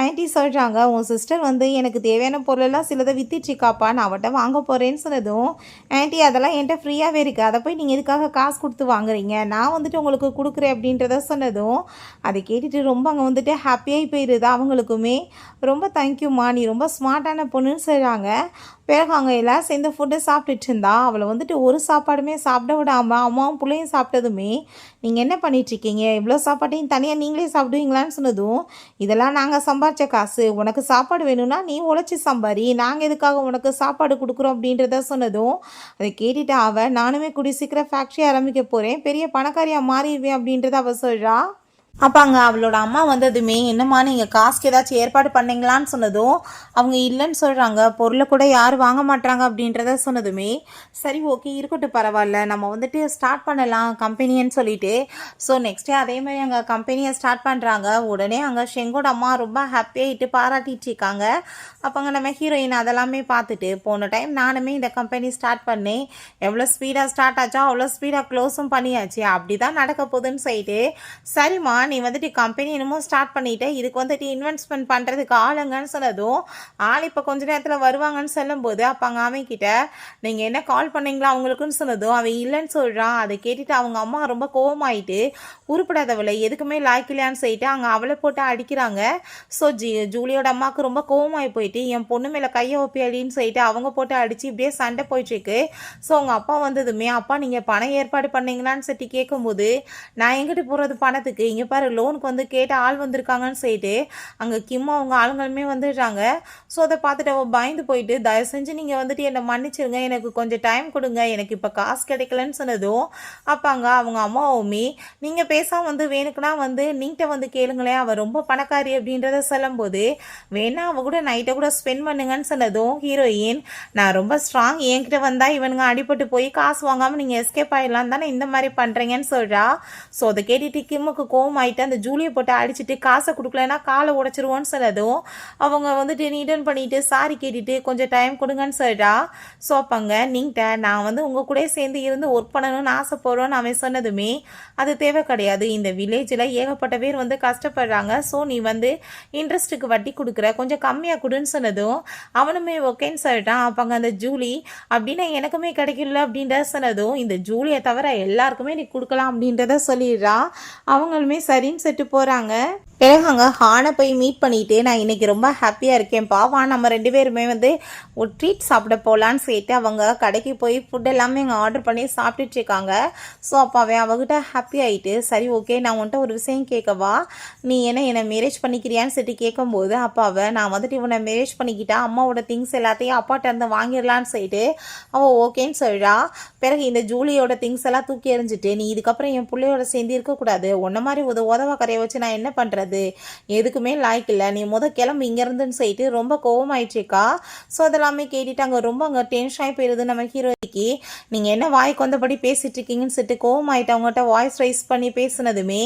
ஆன்ட்டி சொல்கிறாங்க, உன் சிஸ்டர் வந்து எனக்கு தேவையான பொருளெல்லாம் சிலதை வித்துட்ருக்காப்பா, நான் அவட்ட வாங்க போகிறேன்னு சொன்னதும், ஆன்ட்டி அதெல்லாம் என்கிட்ட ஃப்ரீயாகவே இருக்குது, அதை போய் நீங்கள் எதுக்காக காசு கொடுத்து வாங்குறீங்க, நான் வந்துட்டு உங்களுக்கு கொடுக்குறேன் அப்படின்றத சொன்னதும், அதை கேட்டுட்டு ரொம்ப அங்கே வந்துட்டு ஹாப்பியாகி போயிடுது. அவங்களுக்குமே ரொம்ப தேங்க்யூம்மா, நீ ரொம்ப ஸ்மார்ட்டான பொண்ணுன்னு சொல்கிறாங்க. பிறகு அங்கே எல்லோரும் சேர்ந்து ஃபுட்டு சாப்பிட்டுட்டு இருந்தா. அவளை வந்துட்டு ஒரு சாப்பாடுமே சாப்பிட விடாமல் அம்மாவும் பிள்ளையும் சாப்பிட்டதுமே, நீங்கள் என்ன பண்ணிகிட்ருக்கீங்க, இவ்வளோ சாப்பாட்டையும் தனியாக நீங்களே சாப்பிடுவீங்களான்னு சொன்னதும், இதெல்லாம் நாங்கள் சம்பாரித்த காசு, உனக்கு சாப்பாடு வேணும்னா நீ உழைச்சி சம்பாரி, நாங்கள் எதுக்காக உனக்கு சாப்பாடு கொடுக்குறோம் அப்படின்றத சொன்னதும், அதை கேட்டுட்டு அவள், நானுமே கூடிய சீக்கிரம் ஃபேக்ட்ரி ஆரம்பிக்க போகிறேன், பெரிய பணக்காரியாக மாறிடுவேன் அப்படின்றத அவள் சொல்கிறா. அப்போ அங்கே அவளோட அம்மா வந்ததுமே, என்னம்மா நீங்கள் காசுக்கு ஏதாச்சும் ஏற்பாடு பண்ணிங்களான்னு சொன்னதும், அவங்க இல்லைன்னு சொல்கிறாங்க, பொருளை கூட யாரும் வாங்க மாட்டாங்க அப்படின்றத சொன்னதுமே, சரி ஓகே இருக்கட்டும் பரவாயில்ல, நம்ம வந்துட்டு ஸ்டார்ட் பண்ணலாம் கம்பெனின்னு சொல்லிட்டு. ஸோ நெக்ஸ்ட்டே அதே மாதிரி அங்கே கம்பெனியை ஸ்டார்ட் பண்ணுறாங்க. உடனே அங்கே ஷெங்கோட அம்மா ரொம்ப ஹாப்பியாகிட்டு பாராட்டிட்டு இருக்காங்க. அப்போ அங்கே நம்ம ஹீரோயின் அதெல்லாமே பார்த்துட்டு, போன டைம் நானுமே இந்த கம்பெனி ஸ்டார்ட் பண்ணேன், எவ்வளோ ஸ்பீடாக ஸ்டார்ட் ஆச்சோ அவ்வளோ ஸ்பீடாக க்ளோஸும் பண்ணியாச்சு, அப்படி தான் நடக்க போகுதுன்னு சொல்லிட்டு, சரிம்மா நீ வந்துட்டு கம்பெனி என்னமோ ஸ்டார்ட் பண்ணிவிட்டு இதுக்கு வந்துட்டு இன்வெஸ்ட்மெண்ட் பண்ணுறதுக்கு ஆளுங்கன்னு சொன்னதும், ஆள் இப்போ கொஞ்ச நேரத்தில் வருவாங்கன்னு சொல்லும்போது, அப்போ அங்கே அவன்கிட்ட நீங்கள் என்ன கால் பண்ணீங்களா அவங்களுக்குன்னு சொன்னதும் அவன் இல்லைன்னு சொல்கிறான். அதை கேட்டுட்டு அவங்க அம்மா ரொம்ப கோவமாயிட்டு, உருப்படாதவளை எதுக்குமே லாய்க்கில்லையான்னு சொல்லிட்டு அங்கே அவளை போட்டு அடிக்கிறாங்க. ஸோ ஜூலியோட அம்மாவுக்கு ரொம்ப கோவமாகி போயிட்டு, என் பொண்ணு மேலே கையை ஒப்பியாடின்னு சொல்லிட்டு அவங்க போட்டு அடித்து இப்படியே சண்டை போயிட்டுருக்கு. ஸோ அவங்க அப்பா வந்ததுமே, அப்பா நீங்கள் பணம் ஏற்பாடு பண்ணீங்களான்னு சொல்லிட்டு கேட்கும்போது, நான் எங்கிட்ட போகிறது பணத்துக்கு, இங்கே பாரு லோனுக்கு வந்து கேட்ட ஆள் வந்திருக்காங்கன்னு சொல்லிட்டு அங்கே கிம் அவங்க ஆளுங்களுமே வந்துடுறாங்க. ஸோ அதை பார்த்துட்டு அவள் பயந்து போயிட்டு, தயவு செஞ்சு நீங்கள் வந்துட்டு என்னை மன்னிச்சிருங்க, எனக்கு கொஞ்சம் டைம் கொடுங்க, எனக்கு இப்போ காசு கிடைக்கலன்னு சொன்னதும், அப்போ அங்கே அவங்க அம்மாவுமே, நீங்கள் பேசாமல் வந்து வேணுக்குன்னா வந்து நீங்கிட்ட வந்து கேளுங்களேன், அவள் ரொம்ப பணக்காரி அப்படின்றத சொல்லும்போது, வேணா அவள் கூட நைட்டை கூட ஸ்பெண்ட் பண்ணுங்கன்னு சொன்னதும் ஹீரோயின், நான் ரொம்ப ஸ்ட்ராங், என்கிட்ட வந்தால் இவனுங்க அடிபட்டு போய் காசு வாங்காமல் நீங்கள் எஸ்கேப் ஆகிடலாம் தானே இந்த மாதிரி பண்ணுறீங்கன்னு சொல்கிறா. ஸோ அதை கேட்டுட்டு கிம்முக்கு கோவம் ஆகிட்டு அந்த ஜூலியை போட்டு அடிச்சுட்டு காசை கொடுக்கலன்னா காலை உடைச்சிருவோன்னு சொன்னதும், அவங்க வந்துட்டு ரிட்டர்ன் பண்ணிட்டு சாரி கேட்டுட்டு கொஞ்சம் டைம் கொடுங்கன்னு சொல்லிட்டா. ஸோ அப்பங்க நீங்கிட்ட நான் வந்து உங்கள் கூட சேர்ந்து இருந்து ஒர்க் பண்ணணும்னு ஆசைப்படுறோன்னு அவன் சொன்னதுமே, அது தேவை கிடையாது, இந்த வில்லேஜில் ஏகப்பட்ட பேர் வந்து கஷ்டப்படுறாங்க, ஸோ நீ வந்து இன்ட்ரெஸ்ட்டுக்கு வட்டி கொடுக்குற, கொஞ்சம் கம்மியாக கொடுன்னு சொன்னதும் அவனுமே ஓகேன்னு சொல்லிட்டான். அப்பங்க அந்த ஜூலி அப்படின்னா எனக்குமே கிடைக்கல அப்படின்றத சொன்னதும், இந்த ஜூலியை தவிர எல்லாருக்குமே நீ கொடுக்கலாம் அப்படின்றத சொல்லிடுறா. அவங்களுமே சரின்னு செட்டு போகிறாங்க. பிறகு அங்கே ஹானை போய் மீட் பண்ணிவிட்டு, நான் இன்றைக்கி ரொம்ப ஹாப்பியாக இருக்கேன்ப்பா, வா நம்ம 2 பேருமே வந்து ஒரு ட்ரீட் சாப்பிட போகலான்னு சொல்லிட்டு அவங்க கடைக்கு போய் ஃபுட் எல்லாமே அங்கே ஆர்டர் பண்ணி சாப்பிட்டுட்ருக்காங்க. ஸோ அப்போ அவன் அவகிட்ட ஹாப்பி ஆகிட்டு, சரி ஓகே நான் உன்ட்ட ஒரு விஷயம் கேட்கவா, நீ என்னை மேரேஜ் பண்ணிக்கிறியான்னு சொல்லிட்டு கேட்கும்போது, அப்போ நான் வந்துட்டு இவனை மேரேஜ் பண்ணிக்கிட்டா அம்மாவோட திங்ஸ் எல்லாத்தையும் அப்பாட்ட இருந்து வாங்கிடலான்னு சொல்லிட்டு அவள் ஓகேன்னு சொல்கிறா. பிறகு இந்த ஜூலியோட திங்ஸ் எல்லாம் தூக்கி எறிஞ்சிட்டு, நீ இதுக்கப்புறம் என் பிள்ளையோட சேர்ந்து இருக்கக்கூடாது, உன்ன மாதிரி உதவா கரையை வச்சு நான் என்ன பண்ணுறது, எதுக்குமே லாய்க்கு இல்லை, நீ கிளம்பு இங்கேருந்துன்னு சொல்லிட்டு ரொம்ப கோவமாயிடுச்சுக்கா. ஸோ அதெல்லாமே கேட்டுட்டு அங்கே ரொம்ப அங்கே டென்ஷன் ஆகி போயிடுது நம்ம ஹீரோய்க்கு. நீங்கள் என்ன வாய்க்கு வந்தபடி பேசிகிட்டு இருக்கீங்கன்னு சொல்லிட்டு கோவமாயிட்டு அவங்ககிட்ட வாய்ஸ் ரைஸ் பண்ணி பேசுனதுமே,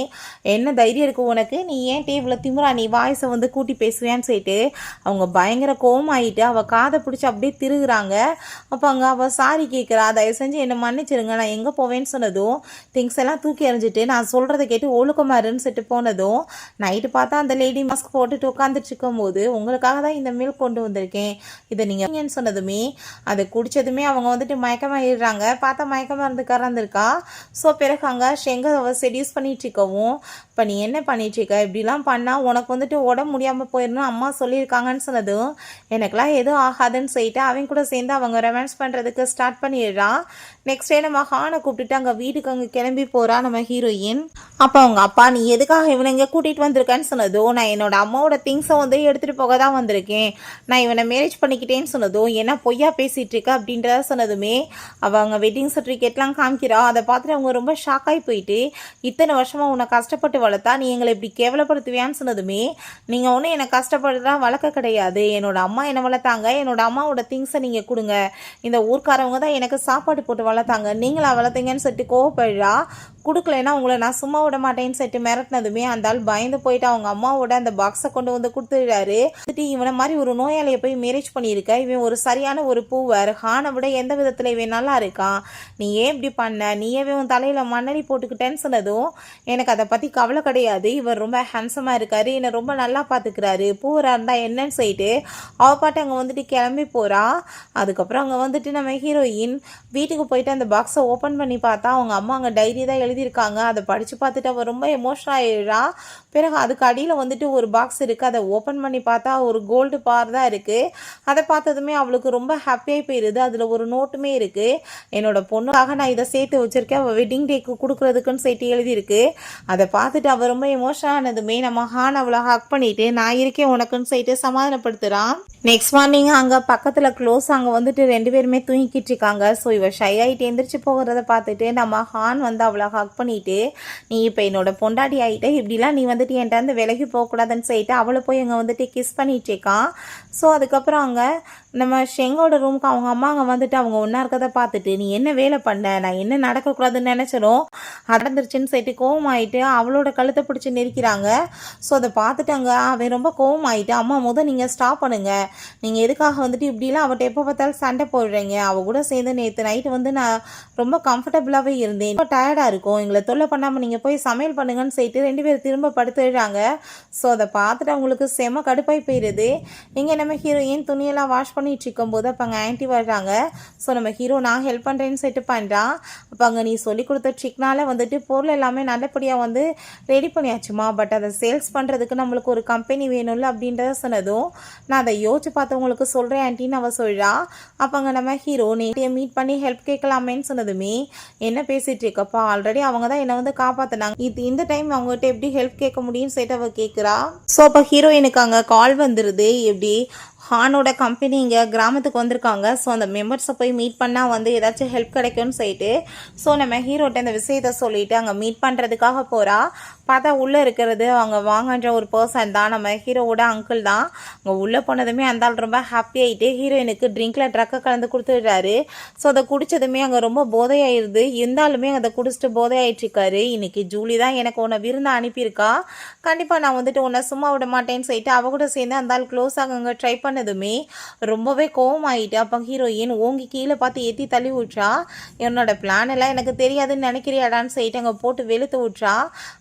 என்ன தைரியம் இருக்குது உனக்கு, நீ ஏன் டேபிளில் திமுறா, நீ வாய்ஸை வந்து கூட்டி பேசுவேன்னு சொல்லிட்டு அவங்க பயங்கர கோவமாயிட்டு அவள் காதை பிடிச்சி அப்படியே திருகுறாங்க. அப்போ அங்கே அவள் சாரி கேட்குறா, தயவு செஞ்சு என்னை மன்னிச்சிருங்க, நான் எங்கே போவேன்னு சொன்னதும், திங்ஸ் எல்லாம் தூக்கி எறிஞ்சிட்டு நான் சொல்கிறத கேட்டு ஒழுக்கமாருன்னு சொல்லிட்டு போனதும், நைட்டு பார்த்தா அந்த லேடி மாஸ்க் போட்டுட்டு உட்காந்துட்டு இருக்கும் போது, உங்களுக்காக தான் இந்த மில்க் கொண்டு வந்திருக்கேன், இதை நீங்கள் சொன்னதுமே அதை குடித்ததுமே அவங்க வந்துட்டு மயக்கமாகிடுறாங்க. பார்த்தா மயக்கமாக இருந்து கறந்துருக்கா. ஸோ பிறகு அங்கே ஷெங்க அவள் செடியூஸ் பண்ணிட்டு இருக்கவும், இப்போ நீ என்ன பண்ணிகிட்ருக்க, இப்படிலாம் பண்ணால் உனக்கு வந்துட்டு உடம்பு முடியாமல் போயிடணும் அம்மா சொல்லியிருக்காங்கன்னு சொன்னதும், எனக்குலாம் எதுவும் ஆகாதுன்னு சொல்லிட்டு அவங்க கூட சேர்ந்து அவங்க ரொமான்ஸ் பண்ணுறதுக்கு ஸ்டார்ட் பண்ணிடுறான். நெக்ஸ்ட் டே நம்ம ஹானை கூப்பிட்டுட்டு அங்கே வீட்டுக்கு அங்கே கிளம்பி போகிறா நம்ம ஹீரோயின். அப்போ அவங்க அப்பா, நீ எதுக்காக இவனை இங்கே கூட்டிகிட்டு வந்திருக்கேன்னு சொன்னதும், நான் என்னோட அம்மாவோட திங்ஸை வந்து எடுத்துகிட்டு போக தான் வந்திருக்கேன், நான் இவனை மேரேஜ் பண்ணிக்கிட்டேன்னு சொன்னதும், என்ன பொய்யா பேசிகிட்டு இருக்க அப்படின்றத சொன்னதுமே அவங்க வெட்டிங் சர்டிஃபிகேட்லாம் காமிக்கிறா. அதை பார்த்துட்டு அவங்க ரொம்ப ஷாக்காகி போயிட்டு, இத்தனை வருஷமாக உன்னை கஷ்டப்பட்டு வளர்த்தா நீ எங்களை இப்படி கேவலப்படுத்துவியான்னு சொன்னதுமே, நீங்கள் ஒன்றும் என்னை கஷ்டப்படுறதா வளர்க்க கிடையாது, என்னோட அம்மா என்னை வளர்த்தாங்க, என்னோட அம்மாவோட திங்ஸை நீங்கள் கொடுங்க, இந்த ஊர்க்காரவங்க தான் எனக்கு சாப்பாடு போட்டு வளர்த்தாங்க, நீங்களா வளர்த்தீங்கன்னு சொல்லிட்டு கோவப்படுறா. கொடுக்கலன்னா உங்களை நான் சும்மா விட மாட்டேன்னு சொல்லிட்டு மிரட்டினதுமே அந்த ஆள் பயந்து போயிட்டு அவங்க அம்மாவோட அந்த பாக்ஸை கொண்டு வந்து கொடுத்துடுறாரு. இவனை மாதிரி ஒரு நோயாளியை போய் மேரேஜ் பண்ணியிருக்க, இவன் ஒரு சரியான ஒரு பூவர், ஹானை விட எந்த விதத்தில் இவன் நல்லா இருக்கான், நீ ஏன் இப்படி பண்ண, நீயே உன் தலையில் மண்ணடி போட்டுக்கிட்டேன்னு சொன்னதும் எனக்கு அதை பற்றி கவலை கிடையாது, இவர் ரொம்ப ஹேண்ட்ஸமாக இருக்காரு, என்னை ரொம்ப நல்லா பார்த்துக்கிறாரு, பூவராக இருந்தால் என்னன்னு சொல்லிட்டு அவள் பாட்டு அங்கே வந்துட்டு கிளம்பி போகிறா. அதுக்கப்புறம் அங்கே வந்துட்டு நம்ம ஹீரோயின் வீட்டுக்கு போயிட்டு அந்த பாக்ஸை ஓப்பன் பண்ணி பார்த்தா அவங்க அம்மா அங்கே டைரி தான் எழுதியிருக்காங்க. அதை படித்து பார்த்துட்டு அவள் ரொம்ப எமோஷனல் ஆகிடுறா. பிறகு அதுக்கு அடியில் வந்துட்டு ஒரு பாக்ஸ் இருக்குது, அதை ஓப்பன் பண்ணி பார்த்தா ஒரு கோல்டு பார் தான் இருக்குது. அதை பார்த்ததுமே அவளுக்கு ரொம்ப ஹாப்பியாக போயிடுது. அதில் ஒரு நோட்டுமே இருக்குது, என்னோட பொண்ணுக்காக நான் இதை சேர்த்து வச்சுருக்கேன், அவள் வெட்டிங் டேக்கு கொடுக்குறதுக்குன்னு சேர்த்து எழுதியிருக்கு. அதை பார்த்துட்டு அவள் ரொம்ப எமோஷனல் ஆனதுமே நம்ம ஹான் அவளை ஹக் பண்ணிவிட்டு நான் இருக்கேன் உனக்குன்னு சேர்த்து சமாதானப்படுத்துகிறான். நெக்ஸ்ட் மார்னிங் அங்கே பக்கத்தில் க்ளோஸ் அங்கே வந்துட்டு 2 பேருமே தூங்கிக்கிட்டு இருக்காங்க. ஸோ இவள் ஷை ஆகிட்டு எந்திரிச்சு போகிறத பார்த்துட்டு நம்ம ஹான் வந்து அவளை ஹக் பண்ணிவிட்டு நீ இப்போ என்னோட பொண்டாட்டி ஆகிட்ட, இப்படிலாம் நீ வந்துட்டு என்கிட்ட வந்து விலகி போகக்கூடாதுன்னு சொல்லிட்டு அவளை போய் அங்கே வந்துட்டு கிஸ் பண்ணிகிட்ருக்கான். ஸோ அதுக்கப்புறம் அங்கே நம்ம ஷெங்கோட ரூமுக்கு அவங்க அம்மா அங்கே வந்துட்டு அவங்க ஒன்றா இருக்கிறத பார்த்துட்டு நீ என்ன வேலை பண்ண, நான் என்ன நடக்கக்கூடாதுன்னு நினச்சிடும் நடந்துருச்சுன்னு சொல்லிட்டு கோவமாயிட்டு அவளோட கழுத்தை பிடிச்சி நெரிக்கிறாங்க. ஸோ அதை பார்த்துட்டு அங்கே அவன் ரொம்ப கோவமாயிட்டு அம்மா நீங்கள் ஸ்டாப் பண்ணுங்கள், நீங்கள் எதுக்காக வந்துட்டு இப்படிலாம் அவட்ட எப்போ பார்த்தாலும் சண்டை போடுறீங்க, அவள் கூட சேர்ந்து நேற்று நைட்டு வந்து நான் ரொம்ப கம்ஃபர்டபுளாகவே இருந்தேன், ரொம்ப டயர்டாக இருக்கும், எங்களை தொல்லை பண்ணாமல் நீங்கள் போய் சமையல் பண்ணுங்கன்னு சொல்லிட்டு 2 பேர் திரும்ப படுத்துடுறாங்க. ஸோ அதை பார்த்துட்டு அவங்களுக்கு செம கடுப்பாய் போயிடுது. இங்கே நம்ம ஹீரோயின் துணியெல்லாம் வாஷ் பண்ணிட்டு இருக்கும்போது அப்போ அங்கே ஆன்ட்டி வர்றாங்க. ஸோ நம்ம ஹீரோ நான் ஹெல்ப் பண்ணுறேன்னு சொல்லிட்டு பண்ணுறான். அப்போ அங்கே நீ சொல்லி கொடுத்த ட்ரிக்னால வந்துட்டு பொருள் எல்லாமே நல்லபடியாக வந்து ரெடி பண்ணியாச்சுமா, பட் அதை சேல்ஸ் பண்ணுறதுக்கு நம்மளுக்கு ஒரு கம்பெனி வேணும்ல அப்படின்றத சொன்னதும் நான் அதை யோசிச்சு பார்த்தவங்களுக்கு சொல்கிறேன் ஆன்ட்டின்னு அவள் சொல்கிறா. அப்போ அங்கே நம்ம ஹீரோ நீட்டியை மீட் பண்ணி ஹெல்ப் கேட்கலாமேன்னு சொன்னதுமே என்ன பேசிகிட்டு இருக்கப்பா, ஆல்ரெடி அவங்க தான் என்னை வந்து காப்பாற்றினாங்க, இந்த டைம் அவங்ககிட்ட எப்படி ஹெல்ப் கேட்க முடியும்னு சொல்லிட்டு அவள் கேட்குறா. ஸோ அப்போ ஹீரோயினுக்கு அங்கே கால் வந்துடுது, எப்படி ஹானோட கம்பெனி இங்கே கிராமத்துக்கு வந்திருக்காங்க, ஸோ அந்த மெம்பர்ஸை போய் மீட் பண்ணால் வந்து ஏதாச்சும் ஹெல்ப் கிடைக்கும்னு சொல்லிட்டு ஸோ நம்ம ஹீரோட்ட இந்த விஷயத்த சொல்லிவிட்டு அங்கே மீட் பண்ணுறதுக்காக போகிறா. பார்த்தா உள்ளே இருக்கிறது அவங்க வாங்கன்ற ஒரு பர்சன் தான், நம்ம ஹீரோவோட அங்கிள் தான். அங்கே உள்ளே போனதுமே அந்த ஆள் ரொம்ப ஹாப்பி ஆகிட்டு ஹீரோயினுக்கு ட்ரிங்கில் ட்ரக்கை கலந்து கொடுத்துடுறாரு. ஸோ அதை குடித்ததுமே அங்கே ரொம்ப போதையாயிருது, இருந்தாலுமே அதை குடிச்சிட்டு போதையாயிட்ருக்காரு. இன்றைக்கி ஜூலி தான் எனக்கு உன்னை விருந்து அனுப்பியிருக்கா, கண்டிப்பாக நான் வந்துட்டு உன்னை சும்மா விட மாட்டேன்னு சொல்லிட்டு அவ கூட சேர்ந்து அந்த ஆள் க்ளோஸ் ஆக அங்கே ட்ரை பண்ணதுமே ரொம்பவே கோவமாயிட்டு அப்போ ஹீரோயின் ஓங்கி கீழே பார்த்து ஏற்றி தள்ளி விட்றா. என்னோட பிளான் எல்லாம் எனக்கு தெரியாதுன்னு நினைக்கிறியாடான்னு சொல்லிட்டு அங்கே போட்டு வெளுத்து விட்றா.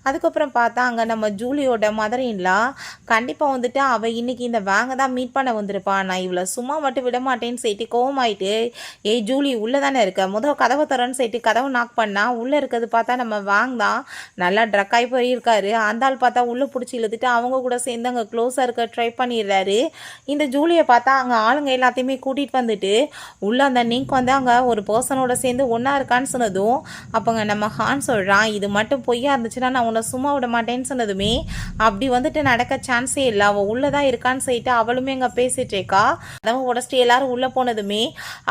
அதுக்கப்புறம் பார்த்தா அங்கே நம்ம ஜூலியோட மதர் இன்லா கண்டிப்பாக வந்துட்டு அவள் இன்னைக்கு இந்த வேங்க தான் மீட் பண்ண வந்திருப்பா, நான் இவளை சும்மா மட்டும் விட மாட்டேன்னு சொல்லிட்டு கோவமாயிட்டு ஏய் ஜூலி உள்ளே தானே இருக்க, முதல் கதவை தரேன்னு சொல்லிட்டு கதவை நாக் பண்ணா. உள்ளே இருக்கிறது பார்த்தா நம்ம வேங் தான், நல்லா ட்ரக்காகி போயிருக்காரு. அந்த ஆள் பார்த்தா உள்ளே பிடிச்சி இழுத்துட்டு அவங்க கூட சேர்ந்து அங்கே க்ளோஸாக இருக்க ட்ரை பண்ணிடுறாரு. இந்த ஜூலியை பார்த்தா அங்கே ஆளுங்க எல்லாத்தையுமே கூட்டிகிட்டு வந்துட்டு உள்ளே அந்த நீங்க் வந்து அங்கே ஒரு பர்சனோட சேர்ந்து ஒன்றா இருக்கான்னு சொன்னதும் அப்போங்க நம்ம ஹான் சொல்கிறான் இது மட்டும் பொய்யா இருந்துச்சுன்னா நான் உன்னை சும்மா விட மாட்டேன்னு சொன்னதுமே அப்படி வந்துட்டு நடக்க சான்ஸே இல்லை, அவள் உள்ளே தான் இருக்கான்னு சொல்லிட்டு அவளுமே அங்கே பேசிட்டு இருக்கா. அதவங்க உடச்சிட்டு எல்லாரும் உள்ளே போனதுமே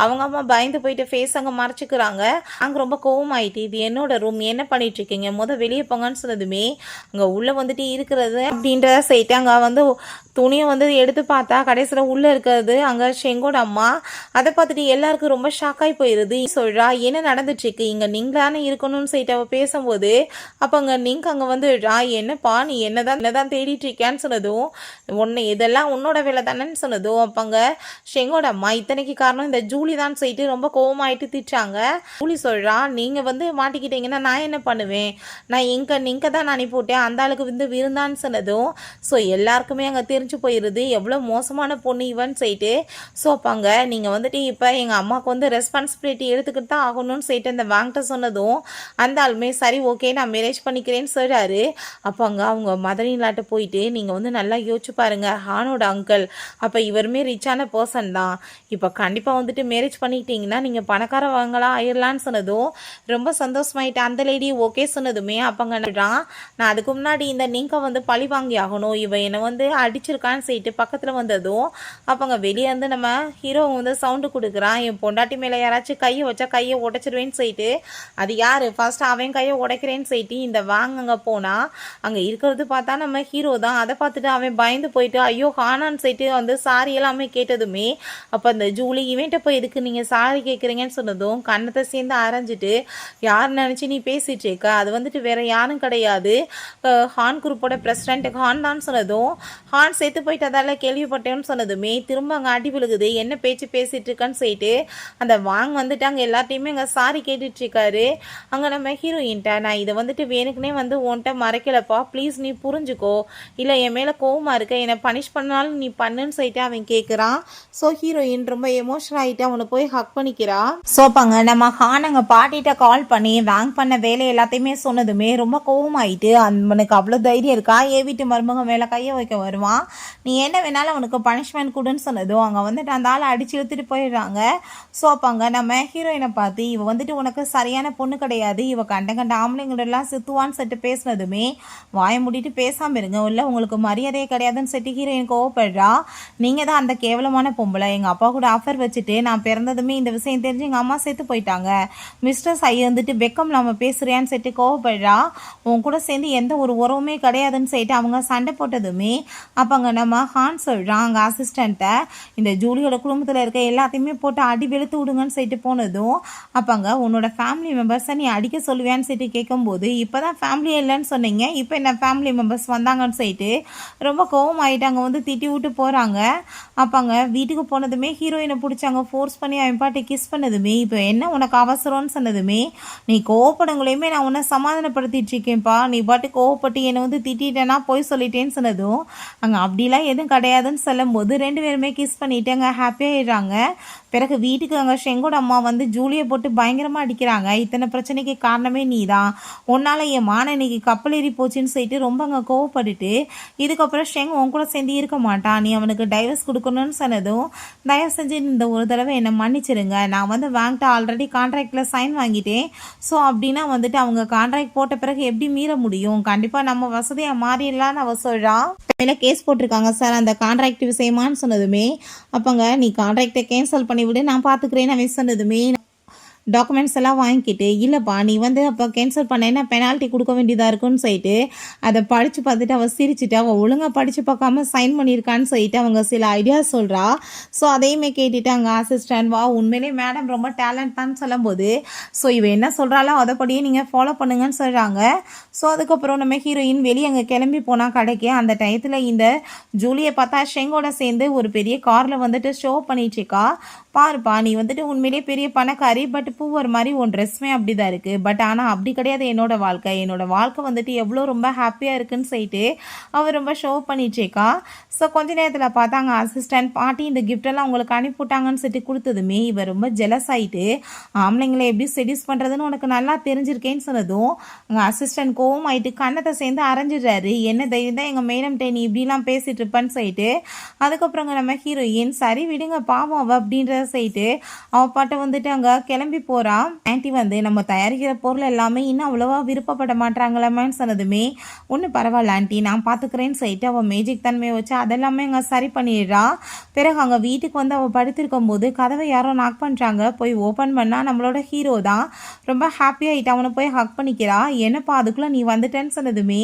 அவங்க அம்மா பயந்து போயிட்டு ஃபேஸ் அங்கே மறைச்சிக்கிறாங்க. அங்கே ரொம்ப கோவமாயிட்டு இது என்னோட ரூம் என்ன பண்ணிட்டு இருக்கீங்க, வெளியே போங்கன்னு சொன்னதுமே அங்கே உள்ளே வந்துட்டு இருக்கிறது அப்படின்றத சொல்லிட்டு அங்கே வந்து துணியை வந்து எடுத்து பார்த்தா கடைசியில் உள்ளே இருக்கிறது அங்கே ஷெங்கோட அம்மா. அதை பார்த்துட்டு எல்லாருக்கும் ரொம்ப ஷாக்காகி போயிடுது. சொல்கிறா என்ன நடந்துட்டுருக்கு இங்கே நீங்களானே இருக்கணும்னு சொல்லிட்டு அவள் பேசும்போது அப்போ அங்கே நீங்கள் அங்கே வந்துடுறா, என்னப்பா நீ என்னதான் தேடிட்டு இருக்கேன்னு சொன்னதும் உன்னை இதெல்லாம் உன்னோட வேலை தானேன்னு சொன்னதும் அப்போ அங்கே ஷெங்கோட அம்மா இத்தனைக்கு காரணம் இந்த ஜூலி தான் சொல்லிட்டு ரொம்ப கோவமாயிட்டு திட்டாங்க. ஜூலி சொல்கிறா நீங்கள் வந்து மாட்டிக்கிட்டீங்கன்னா நான் என்ன பண்ணுவேன், நான் நீங்கள் தான் அனுப்பிவிட்டேன் அந்த ஆளுக்கு வந்து விருந்தான்னு சொன்னதும் ஸோ எல்லாருக்குமே அங்கே தெரிஞ்சு போயிடுது எவ்வளோ மோசமான பொண்ணு இவன் சொல்லிட்டு. ஸோ அப்பாங்க நீங்கள் வந்துட்டு இப்போ எங்கள் அம்மாவுக்கு வந்து ரெஸ்பான்சிபிலிட்டி எடுத்துக்கிட்டு தான் ஆகணும்னு சொல்லிட்டு அந்த வாங்கிட்ட சொன்னதும் அந்த ஆளுமே சரி ஓகே நான் மேரேஜ் பண்ணிக்கிறேன்னு சொல்கிறாரு. அப்போ அங்கே அவங்க மதனிலாட்ட போயிட்டு நீங்கள் வந்து நல்லா யோசிச்சு பாருங்கள் ஹானோட அங்கிள் அப்போ இவருமே ரிச்சான பர்சன் தான், இப்போ கண்டிப்பாக வந்துட்டு மேரேஜ் பண்ணிக்கிட்டீங்கன்னா நீங்கள் பணக்காரவங்களா ஆயிடலான்னு சொன்னதும் ரொம்ப சந்தோஷமாயிட்டு அந்த லேடி ஓகே சொன்னதுமே அப்போங்க நான் அதுக்கு முன்னாடி இந்த நீங்கள் வந்து பழி வாங்கி ஆகணும், இவ என்னை வந்து அடிச்சு பிடிச்சிருக்கான்னு சொல்லிட்டு பக்கத்தில் வந்ததும் அப்போங்க வெளியே வந்து நம்ம ஹீரோ வந்து சவுண்டு கொடுக்குறான், என் பொண்டாட்டி மேலே யாராச்சும் கையை வச்சா கையை உடைச்சிருவேன்னு சொல்லிட்டு. அது யார் ஃபர்ஸ்ட் அவன் கையை உடைக்கிறேன்னு சொல்லிட்டு இந்த அங்கே போனால் அங்கே இருக்கிறது பார்த்தா நம்ம ஹீரோ தான். அதை பார்த்துட்டு அவன் பயந்து போயிட்டு ஐயோ ஹானான்னு சொல்லிட்டு வந்து சாரி எல்லாமே கேட்டதுமே அப்போ அந்த ஜூலி இவன்ட்ட போய் எதுக்கு நீங்கள் சாரி கேட்குறீங்கன்னு சொன்னதும் கண்ணத்தை சேர்ந்து அரைஞ்சிட்டு யார் நினச்சி நீ பேசிட்டு இருக்க, அது வந்துட்டு வேற யாரும் கிடையாது ஹான் குரூப்போட பிரசிடென்ட் ஹான் தான் சொன்னதும் ஹான் சேர்த்து போயிட்டதால கேள்விப்பட்டேன்னு சொன்னதுமே திரும்ப அங்கே அடி விழுகுது, என்ன பேச்சு பேசிட்டு இருக்கான்னு சொல்லிட்டு அந்த வந்துட்டு அங்கே எல்லாத்தையுமே அங்கே சாரி கேட்டுட்டு இருக்காரு. அங்கே நம்ம ஹீரோயின்ட்ட நான் இதை வந்துட்டு வேணுக்குனே வந்து உன்கிட்ட மறைக்கலப்பா, ப்ளீஸ் நீ புரிஞ்சுக்கோ, இல்லை என் மேலே கோவமாக இருக்க, என்னை பனிஷ் பண்ணாலும் நீ பண்ணுன்னு சொல்லிட்டு அவன் கேட்குறான். ஸோ ஹீரோயின் ரொம்ப எமோஷனல் ஆகிட்டு அவனை போய் ஹக் பண்ணிக்கிறா. ஸோ அங்கே நம்ம ஹான் அங்கே பாட்டிகிட்ட கால் பண்ணி பேங்க் பண்ண வேலை எல்லாத்தையுமே சொன்னதுமே ரொம்ப கோவமாயிட்டு அவனுக்கு அவ்வளோ தைரியம் இருக்கா என் வீட்டு மருமக மேலே கையை வைக்க வருவான், நீ என்ன வேணாலும் அவனுக்கு பனிஷ்மெண்ட் கொடுன்னு சொன்னதும் அங்கே வந்துட்டு அந்த ஆளை அடிச்சு இழுத்துட்டு போயிடுறாங்க. ஸோ அங்கே நம்ம ஹீரோயினை பார்த்து இவ வந்துட்டு உனக்கு சரியான பொண்ணு கிடையாது, இவ கண்ட கண்ட ஆம்பளைங்களெல்லாம் சுத்துவான்னு சொல்லிட்டு பேசினதுமே வாய மூடிட்டு பேசாமல் இருங்க, இல்லை உங்களுக்கு மரியாதையே கிடையாதுன்னு சொல்லிட்டு ஹீரோயின் கோவப்படுறா. நீங்கள் தான் அந்த கேவலமான பொம்பளை, எங்கள் அப்பா கூட ஆஃபர் வச்சுட்டு நான் பிறந்ததுமே இந்த விஷயம் தெரிஞ்சு எங்கள் அம்மா சேர்த்து போயிட்டாங்க, மிஸ்டர் ஐ வந்துட்டு வெக்கம் இல்லாமல் பேசுறியான்னு சொல்லிட்டு கோவப்படுறா. உன் கூட சேர்ந்து எந்த ஒரு உறவுமே கிடையாதுன்னு சொல்லிட்டு அவங்க சண்டை போட்டதுமே அப்போங்க நம்ம ஹான் சொல்கிறான் அங்கே அசிஸ்டண்ட்டை இந்த ஜூலியோட குடும்பத்தில் இருக்க எல்லாத்தையுமே போட்டு அடி வெளுத்து விடுங்கன்னு சொல்லிட்டு போனதும் அப்போங்க உன்னோட ஃபேமிலி மெம்பர்ஸை நீ அடிக்க சொல்லுவேன்னு சொல்லிட்டு கேட்கும்போது இப்போ தான் ஃபேமிலியே இல்லைன்னு சொன்னீங்க, இப்போ என்ன ஃபேமிலி மெம்பர்ஸ் வந்தாங்கன்னு சொல்லிட்டு ரொம்ப கோவம் ஆகிட்டு அங்கே வந்து திட்டி விட்டு போகிறாங்க. அப்போங்க வீட்டுக்கு போனதுமே ஹீரோயினை பிடிச்சாங்க ஃபோர்ஸ் பண்ணி அவன் பாட்டு கிஸ் பண்ணதுமே இப்போ என்ன உனக்கு அவசரம்னு சொன்னதுமே நீ கோவப்படுங்களையுமே நான் உன்னை சமாதானப்படுத்திட்டு இருக்கேன்ப்பா, நீ பாட்டு கோவப்பட்டு என்னை வந்து திட்டேன்னா போய் சொல்லிட்டேன்னு சொன்னதும் அங்கே அப்படிலாம் எதுவும் கிடையாதுன்னு சொல்லும் போது ரெண்டு பேருமே கிஸ் பண்ணிட்டு அங்கே ஹாப்பியாகிடுறாங்க. பிறகு வீட்டுக்கு அங்கே ஷெங்கோட அம்மா வந்து ஜூலியை போட்டு பயங்கரமாக அடிக்கிறாங்க, இத்தனை பிரச்சனைக்கு காரணமே நீ தான், உன்னால் என் மான இன்னைக்கு கப்பல் ஏறி போச்சுன்னு சொல்லிட்டு ரொம்ப அங்கே கோவப்பட்டுட்டு இதுக்கப்புறம் ஷெங் உன் கூட சேர்ந்து இருக்க மாட்டான், நீ அவனுக்கு டைவர்ஸ் கொடுக்கணும்னு சொன்னதும் தயவு செஞ்சு இந்த ஒரு தடவை என்னை மன்னிச்சிருங்க, நான் வந்து வாங்கிட்ட ஆல்ரெடி கான்ட்ராக்டில் சைன் வாங்கிட்டேன், ஸோ அப்படின்னா வந்துட்டு அவங்க கான்ட்ராக்ட் போட்ட பிறகு எப்படி மீற முடியும், கண்டிப்பாக நம்ம வசதியாக மாறிடலான்னு அவ சொல்கிறான். மேலே கேஸ் போட்டிருக்காங்க சார் அந்த கான்ட்ராக்ட் விஷயமானு சொன்னதுமே அப்போங்க நீ கான்ட்ராக்டை கேன்சல் பண்ணிவிடு நான் பார்த்துக்கிறேன்னு அவன் சொன்னதுமே டாக்குமெண்ட்ஸ் எல்லாம் வாங்கிக்கிட்டு இல்லைப்பா நீ வந்து அப்போ கேன்சல் பண்ணேன்னா பெனால்ட்டி கொடுக்க வேண்டியதாக இருக்குன்னு சொல்லிட்டு அதை படித்து பார்த்துட்டு அவள் சிரிச்சுட்டு அவள் ஒழுங்காக படித்து பார்க்காம சைன் பண்ணியிருக்கான்னு சொல்லிட்டு அவங்க சில ஐடியாஸ் சொல்கிறா. ஸோ அதையுமே கேட்டுட்டு அங்கே அசிஸ்டன்ட் வா உண்மையிலே மேடம் ரொம்ப டேலண்ட் தான் சொல்லும்போது ஸோ இவன் என்ன சொல்கிறாளோ அதைப்படியே நீங்கள் ஃபாலோ பண்ணுங்கன்னு சொல்கிறாங்க. ஸோ அதுக்கப்புறம் நம்ம ஹீரோயின் வெளியே அங்கே கிளம்பி போனால் கடைக்கு அந்த டயத்தில் இந்த ஜூலியை பார்த்தா ஷெங்கோட சேர்ந்து ஒரு பெரிய காரில் வந்துட்டு ஷோ பண்ணிட்டுருக்கா. பாருப்பா நீ வந்துட்டு உண்மையிலே பெரிய பணக்காரி, பட் பூவர் மாதிரி உன் ட்ரெஸ்மே அப்படி தான் இருக்குது, பட் ஆனால் அப்படி கிடையாது என்னோட வாழ்க்கை வந்துட்டு எவ்வளோ ரொம்ப ஹாப்பியாக இருக்குன்னு சொல்லிட்டு அவள் ரொம்ப ஷோ பண்ணிட்டுருக்கா. ஸோ கொஞ்ச நேரத்தில் பார்த்தா அங்கே அசிஸ்டன்ட் பாட்டி இந்த கிஃப்டெல்லாம் உங்களுக்கு அனுப்பிவிட்டாங்கன்னு சொல்லிட்டு கொடுத்ததுமே இவர் ரொம்ப ஜெலஸ் ஆகிட்டு ஆம்பளைங்களை எப்படி செடியூஸ் பண்ணுறதுன்னு உனக்கு நல்லா தெரிஞ்சிருக்கேன்னு சொன்னதும் அங்கே அசிஸ்டன்ட் கோவம் ஆகிட்டு கண்ணத்தை சேர்ந்து அரைஞ்சிடுறாரு, என்ன தைரியம் தான் எங்கள் மேடம்கிட்ட நீ இப்படிலாம் பேசிட்டு இருப்பான்னு சொல்லிட்டு. அதுக்கப்புறங்க நம்ம ஹீரோயின் சரி விடுங்க பாவம் அவள் அப்படின்றத சொல்லிட்டு அவள் பாட்டை வந்துட்டு அங்கே கிளம்பி போகிறான். ஆன்ட்டி வந்து நம்ம தயாரிக்கிற பொருள் எல்லாமே இன்னும் அவ்வளோவா விருப்பப்பட மாட்டாங்களாமேன்னு சொன்னதுமே ஒன்றும் பரவாயில்ல ஆன்ட்டி நான் பார்த்துக்கிறேன்னு சொல்லிட்டு அவள் மேஜிக் தன்மையை வச்சு அதெல்லாமே அங்கே சரி பண்ணிடுறா. பிறகு அங்கே வீட்டுக்கு வந்து அவள் படுத்திருக்கும் போது கதவை யாரோ நாக் பண்ணுறாங்க, போய் ஓப்பன் பண்ணால் நம்மளோட ஹீரோ தான். ரொம்ப ஹாப்பியாகிட்டு அவனை போய் ஹக் பண்ணிக்கிறா. என்னப்பா அதுக்குள்ளே நீ வந்துட்டேன்னு சொன்னதுமே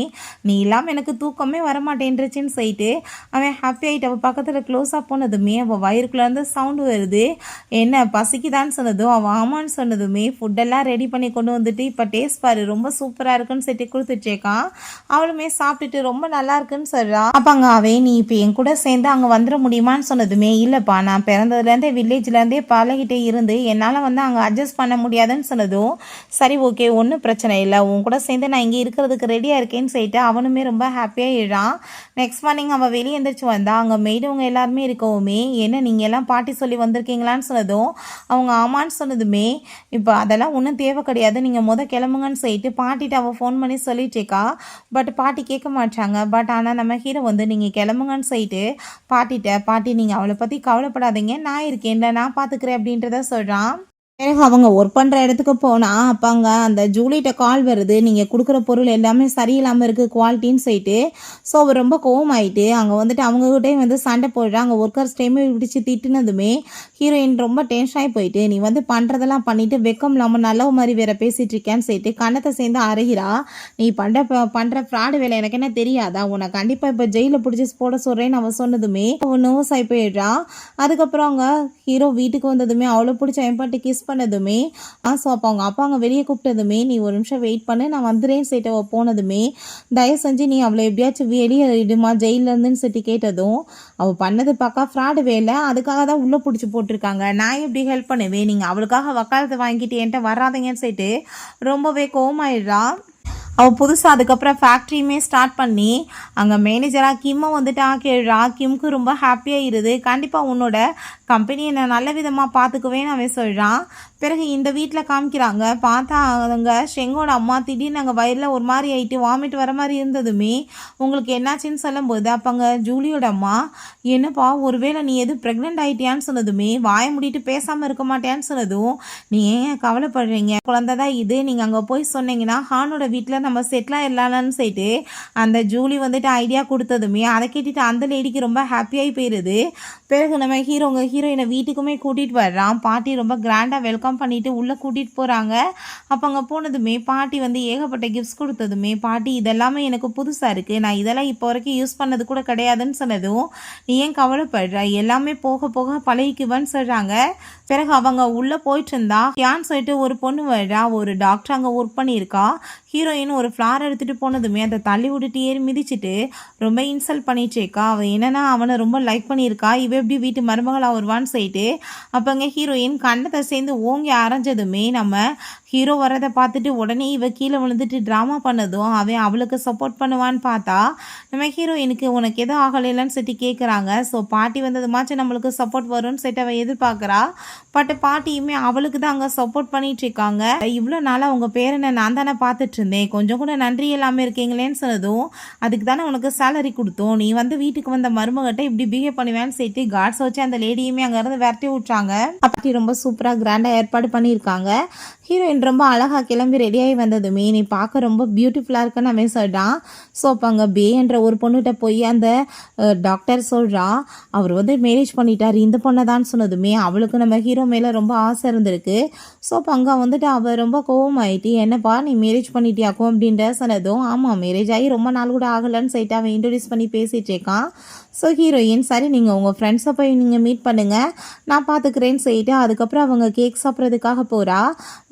நீ இல்லாமல் எனக்கு தூக்கமே வரமாட்டேன்ருச்சுன்னு சொல்லிட்டு அவன் ஹாப்பியாகிட்டு அவள் பக்கத்தில் க்ளோஸாக போனதுமே அவள் வயிறுக்குள்ளேருந்து சவுண்டு வருது, என்ன பசிக்குதான்னு சொன்னதும் அவள் ஆமான்னு சொன்னதுமே ஃபுட்டெல்லாம் ரெடி பண்ணி கொண்டு வந்துட்டு இப்போ டேஸ்ட் பாரு ரொம்ப சூப்பராக இருக்குன்னு சொல்லிட்டு கொடுத்துட்ருக்கான். அவளுமே சாப்பிட்டுட்டு ரொம்ப நல்லா இருக்குன்னு சொல்கிறா. அப்போ அங்கே அவன் நீ இப்போ என் கூட சேர்ந்து அங்கே வந்துட முடியுமான்னு சொன்னதுமே இல்லைப்பா நான் பிறந்ததுலேருந்தே வில்லேஜ்லேருந்தே பழகிட்டே இருந்து என்னால் வந்து அங்கே அட்ஜஸ்ட் பண்ண முடியாதுன்னு சொன்னதும் சரி ஓகே ஒன்றும் பிரச்சனை இல்லை உன் கூட சேர்ந்து நான் இங்கே இருக்கிறதுக்கு ரெடியாக இருக்கேன்னு சொல்லிட்டு அவனுமே ரொம்ப ஹாப்பியாக இழான். நெக்ஸ்ட் மார்னிங் அவள் வெளியே எழுந்திரிச்சு வந்தா அங்கே மெய்டவங்க எல்லாருமே இருக்கவுமே என்ன நீங்கள் எல்லாம் பாட்டி சொல்லி வந்திருக்கீங்களான்னு சொன்னதும் அவங்க ஆமான்னு சொன்னதுமே இப்போ அதெல்லாம் ஒன்றும் தேவை கிடையாது நீங்கள் கிளம்புங்கன்னு சொல்லிட்டு பாட்டிட்டு அவள் ஃபோன் பண்ணி சொல்லிட்டேக்கா. பட் பாட்டி கேட்க மாட்டாங்க. பட் ஆனால் நம்ம ஹீரோ வந்து நீங்கள் கிளம்புங்கன்னு சொல்லிட்டு பாட்டி நீங்கள் அவளை பற்றி கவலைப்படாதீங்க நான் இருக்கேன்ல நான் பார்த்துக்கிறேன் அப்படின்றத சொல்கிறான். பிறகு அவங்க ஒர்க் பண்ணுற இடத்துக்கு போனால் அப்போ அங்கே அந்த ஜூலிகிட்ட கால் வருது, நீங்கள் கொடுக்குற பொருள் எல்லாமே சரியில்லாமல் இருக்குது குவாலிட்டின்னு சொல்லிட்டு. ஸோ அவர் ரொம்ப கோவமாயிட்டு அங்கே வந்துட்டு அவங்ககிட்டயும் வந்து சண்டை போடுறா. அங்கே ஒர்க்கர்ஸ் டைமே பிடிச்சி திட்டுனதுமே ஹீரோயின் ரொம்ப டென்ஷன் ஆகி போயிட்டு, நீ வந்து பண்ணுறதெல்லாம் பண்ணிவிட்டு வெக்கம் இல்லாமல் நல்ல மாதிரி வேற பேசிகிட்டு இருக்கேன்னு சொல்லிட்டு கன்னத்தை சேர்ந்து அரைகிறா. நீ பண்ணுற ஃப்ராடு வேலை எனக்கு என்ன தெரியாதா, உன்னை கண்டிப்பாக இப்போ ஜெயிலில் பிடிச்சி போட சொல்கிறேன்னு அவன் சொன்னதுமே அவன் நோஸ் ஆகி போயிடுறா. அதுக்கப்புறம் அவங்க ஹீரோ வீட்டுக்கு வந்ததுமே அவளை பிடிச்ச எம்பாட்டு கிஸ் பண்ணதுமே ஸோ அப்போ அவங்க அப்பா அங்கே வெளியே கூப்பிட்டதுமே நீ ஒரு நிமிஷம் வெயிட் பண்ணு நான் வந்துடுறேன்னு சொல்லிட்டு அவள் போனதுமே தயவு செஞ்சு நீ அவளை எப்படியாச்சும் வெளியே இடுமா ஜெயிலேருந்துன்னு சொல்லிட்டு கேட்டதும் அவள் பண்ணது பக்கா ஃப்ராடு வேலை, அதுக்காக தான் உள்ளே பிடிச்சி போட்டிருக்காங்க, நான் எப்படி ஹெல்ப் பண்ணுவேன், நீங்கள் அவளுக்காக வக்காலத்தை வாங்கிட்டு என்கிட்ட வராதீங்கன்னு சொல்லிட்டு ரொம்பவே கோவமாயிடுறா. அவள் புதுசாக அதுக்கப்புறம் ஃபேக்ட்ரியுமே ஸ்டார்ட் பண்ணி அங்கே மேனேஜராக கிம்மை வந்துட்டு ஆக்கிடுறா. கிம்க்கு ரொம்ப ஹாப்பியாக இருது, கண்டிப்பாக உன்னோட கம்பெனியை நான் நல்ல விதமாக பார்த்துக்குவேன்னு அவன் சொல்கிறான். பிறகு இந்த வீட்டில் காமிக்கிறாங்க, பார்த்தா அவங்க ஷெங்கோட அம்மா திடீர்னு அங்கே வயிறில் ஒரு மாதிரி ஆகிட்டு வாமிட் வர மாதிரி இருந்ததுமே உங்களுக்கு என்னாச்சுன்னு சொல்லும்போது அப்போ அங்கே ஜூலியோட அம்மா என்னப்பா ஒருவேளை நீ எது ப்ரெக்னென்ட் ஆகிட்டியான்னு சொன்னதுமே வாயை மூடிட்டு பேசாமல் இருக்க மாட்டேன்னு சொன்னதும் நீ ஏன் கவலைப்படுறீங்க, குழந்தை தான் இது, நீங்கள் அங்கே போய் சொன்னீங்கன்னா ஹானோட வீட்டில் நம்ம செட்டிலாக இல்லான்னு சொல்லிட்டு அந்த ஜூலி வந்துட்டு ஐடியா கொடுத்ததுமே அதை கேட்டுட்டு அந்த லேடிக்கு ரொம்ப ஹாப்பியாகி போயிடுது. பிறகு நம்ம ஹீரோயினை வீட்டுக்குமே கூட்டிகிட்டு வர்றான். பாட்டி ரொம்ப கிராண்டாக வெல்கம் பண்ணிட்டு உள்ளே கூட்டிகிட்டு போகிறாங்க. அப்போ அங்கே போனதுமே பாட்டி வந்து ஏகப்பட்ட கிஃப்ட்ஸ் கொடுத்ததுமே பாட்டி இதெல்லாமே எனக்கு புதுசாக இருக்குது, நான் இதெல்லாம் இப்போ வரைக்கும் யூஸ் பண்ணது கூட கிடையாதுன்னு சொன்னதும் நீ ஏன் கவலைப்படுற, எல்லாமே போக போக பழகிக்குவேன்னு சொல்கிறாங்க. பிறகு அவங்க உள்ளே போயிட்டு இருந்தா யான்னு சொல்லிட்டு ஒரு பொண்ணு வர்றா, ஒரு டாக்டர் அங்கே ஒர்க் பண்ணியிருக்கா. ஹீரோயின் ஒரு ஃப்ளார் எடுத்துகிட்டு போனதுமே அதை தள்ளி விட்டுட்டு ஏறி மிதிச்சுட்டு ரொம்ப இன்சல்ட் பண்ணிட்டேக்கா. அவன் என்னன்னா அவனை ரொம்ப லைக் பண்ணியிருக்கா, இவ எப்படி வீட்டு மருமகளாக வருவான்னு சொல்லிட்டு அப்போங்க ஹீரோயின் கண்ணத்தை சேர்ந்து ஓங்கி அரைஞ்சதுமே நம்ம ஹீரோ வரதை பார்த்துட்டு உடனே இவ கீழே விழுந்துட்டு ட்ராமா பண்ணதும் அவன் அவளுக்கு சப்போர்ட் பண்ணுவான்னு பார்த்தா நம்ம ஹீரோயினுக்கு உனக்கு எதுவும் ஆகலைன்னு சொல்லிட்டு கேட்குறாங்க. ஸோ பாட்டி வந்ததுமாச்சும் நம்மளுக்கு சப்போர்ட் வரும்னு சொல்லிட்டு அவள் எதிர்பார்க்குறா. பட் பாட்டியுமே அவளுக்கு தான் அங்கே சப்போர்ட் பண்ணிட்டு இருக்காங்க. இவ்வளோ நாளாக உங்கள் பேரனை நான் தானே பார்த்துட்டு இருந்தேன், கொஞ்சம் கூட நன்றி இல்லாமல் இருக்கீங்களேன்னு சொன்னதும் அதுக்கு தானே உனக்கு சேலரி கொடுத்தோம், நீ வந்து வீட்டுக்கு வந்த மருமகிட்ட இப்படி பிஹேவ் பண்ணுவேன்னு சொல்லிட்டு கார்ட்ஸ் வச்சு அந்த லேடியுமே அங்கேருந்து விரட்டி விட்றாங்க. பாட்டி ரொம்ப சூப்பராக கிராண்டாக ஏற்பாடு பண்ணியிருக்காங்க. ஹீரோயின் ரொம்ப அழகாக கிளம்பி ரெடியாகி வந்ததுமே நீ பார்க்க ரொம்ப பியூட்டிஃபுல்லாக இருக்குன்னு அவன் சொல்கிறான். ஸோ அப்போ அங்கே பேன்ற ஒரு பொண்ணுகிட்ட போய் அந்த டாக்டர் சொல்கிறா அவர் வந்து மேரேஜ் பண்ணிட்டார் இந்த பொண்ணை தான் சொன்னதுமே அவளுக்கு நம்ம ஹீரோ மேலே ரொம்ப ஆசை இருந்திருக்கு. ஸோ அப்போ அங்கே வந்துட்டு அவள் ரொம்ப கோவமாயிட்டு என்னப்பா நீ மேரேஜ் பண்ணிட்டியாக்கும் அப்படின்ற சொன்னதும் ஆமாம் மேரேஜ் ஆகி ரொம்ப நாள் கூட ஆகலைன்னு சொல்லிட்டு அவன் இன்ட்ரடியூஸ் பண்ணி பேசிகிட்டு இருக்கான். ஸோ ஹீரோயின் சரி நீங்கள் உங்கள் ஃப்ரெண்ட்ஸை போய் நீங்கள் மீட் பண்ணுங்கள் நான் பார்த்துக்கிறேன்னு சொல்லிட்டு அதுக்கப்புறம் அவங்க கேக் சாப்பிட்றதுக்காக போகிறா.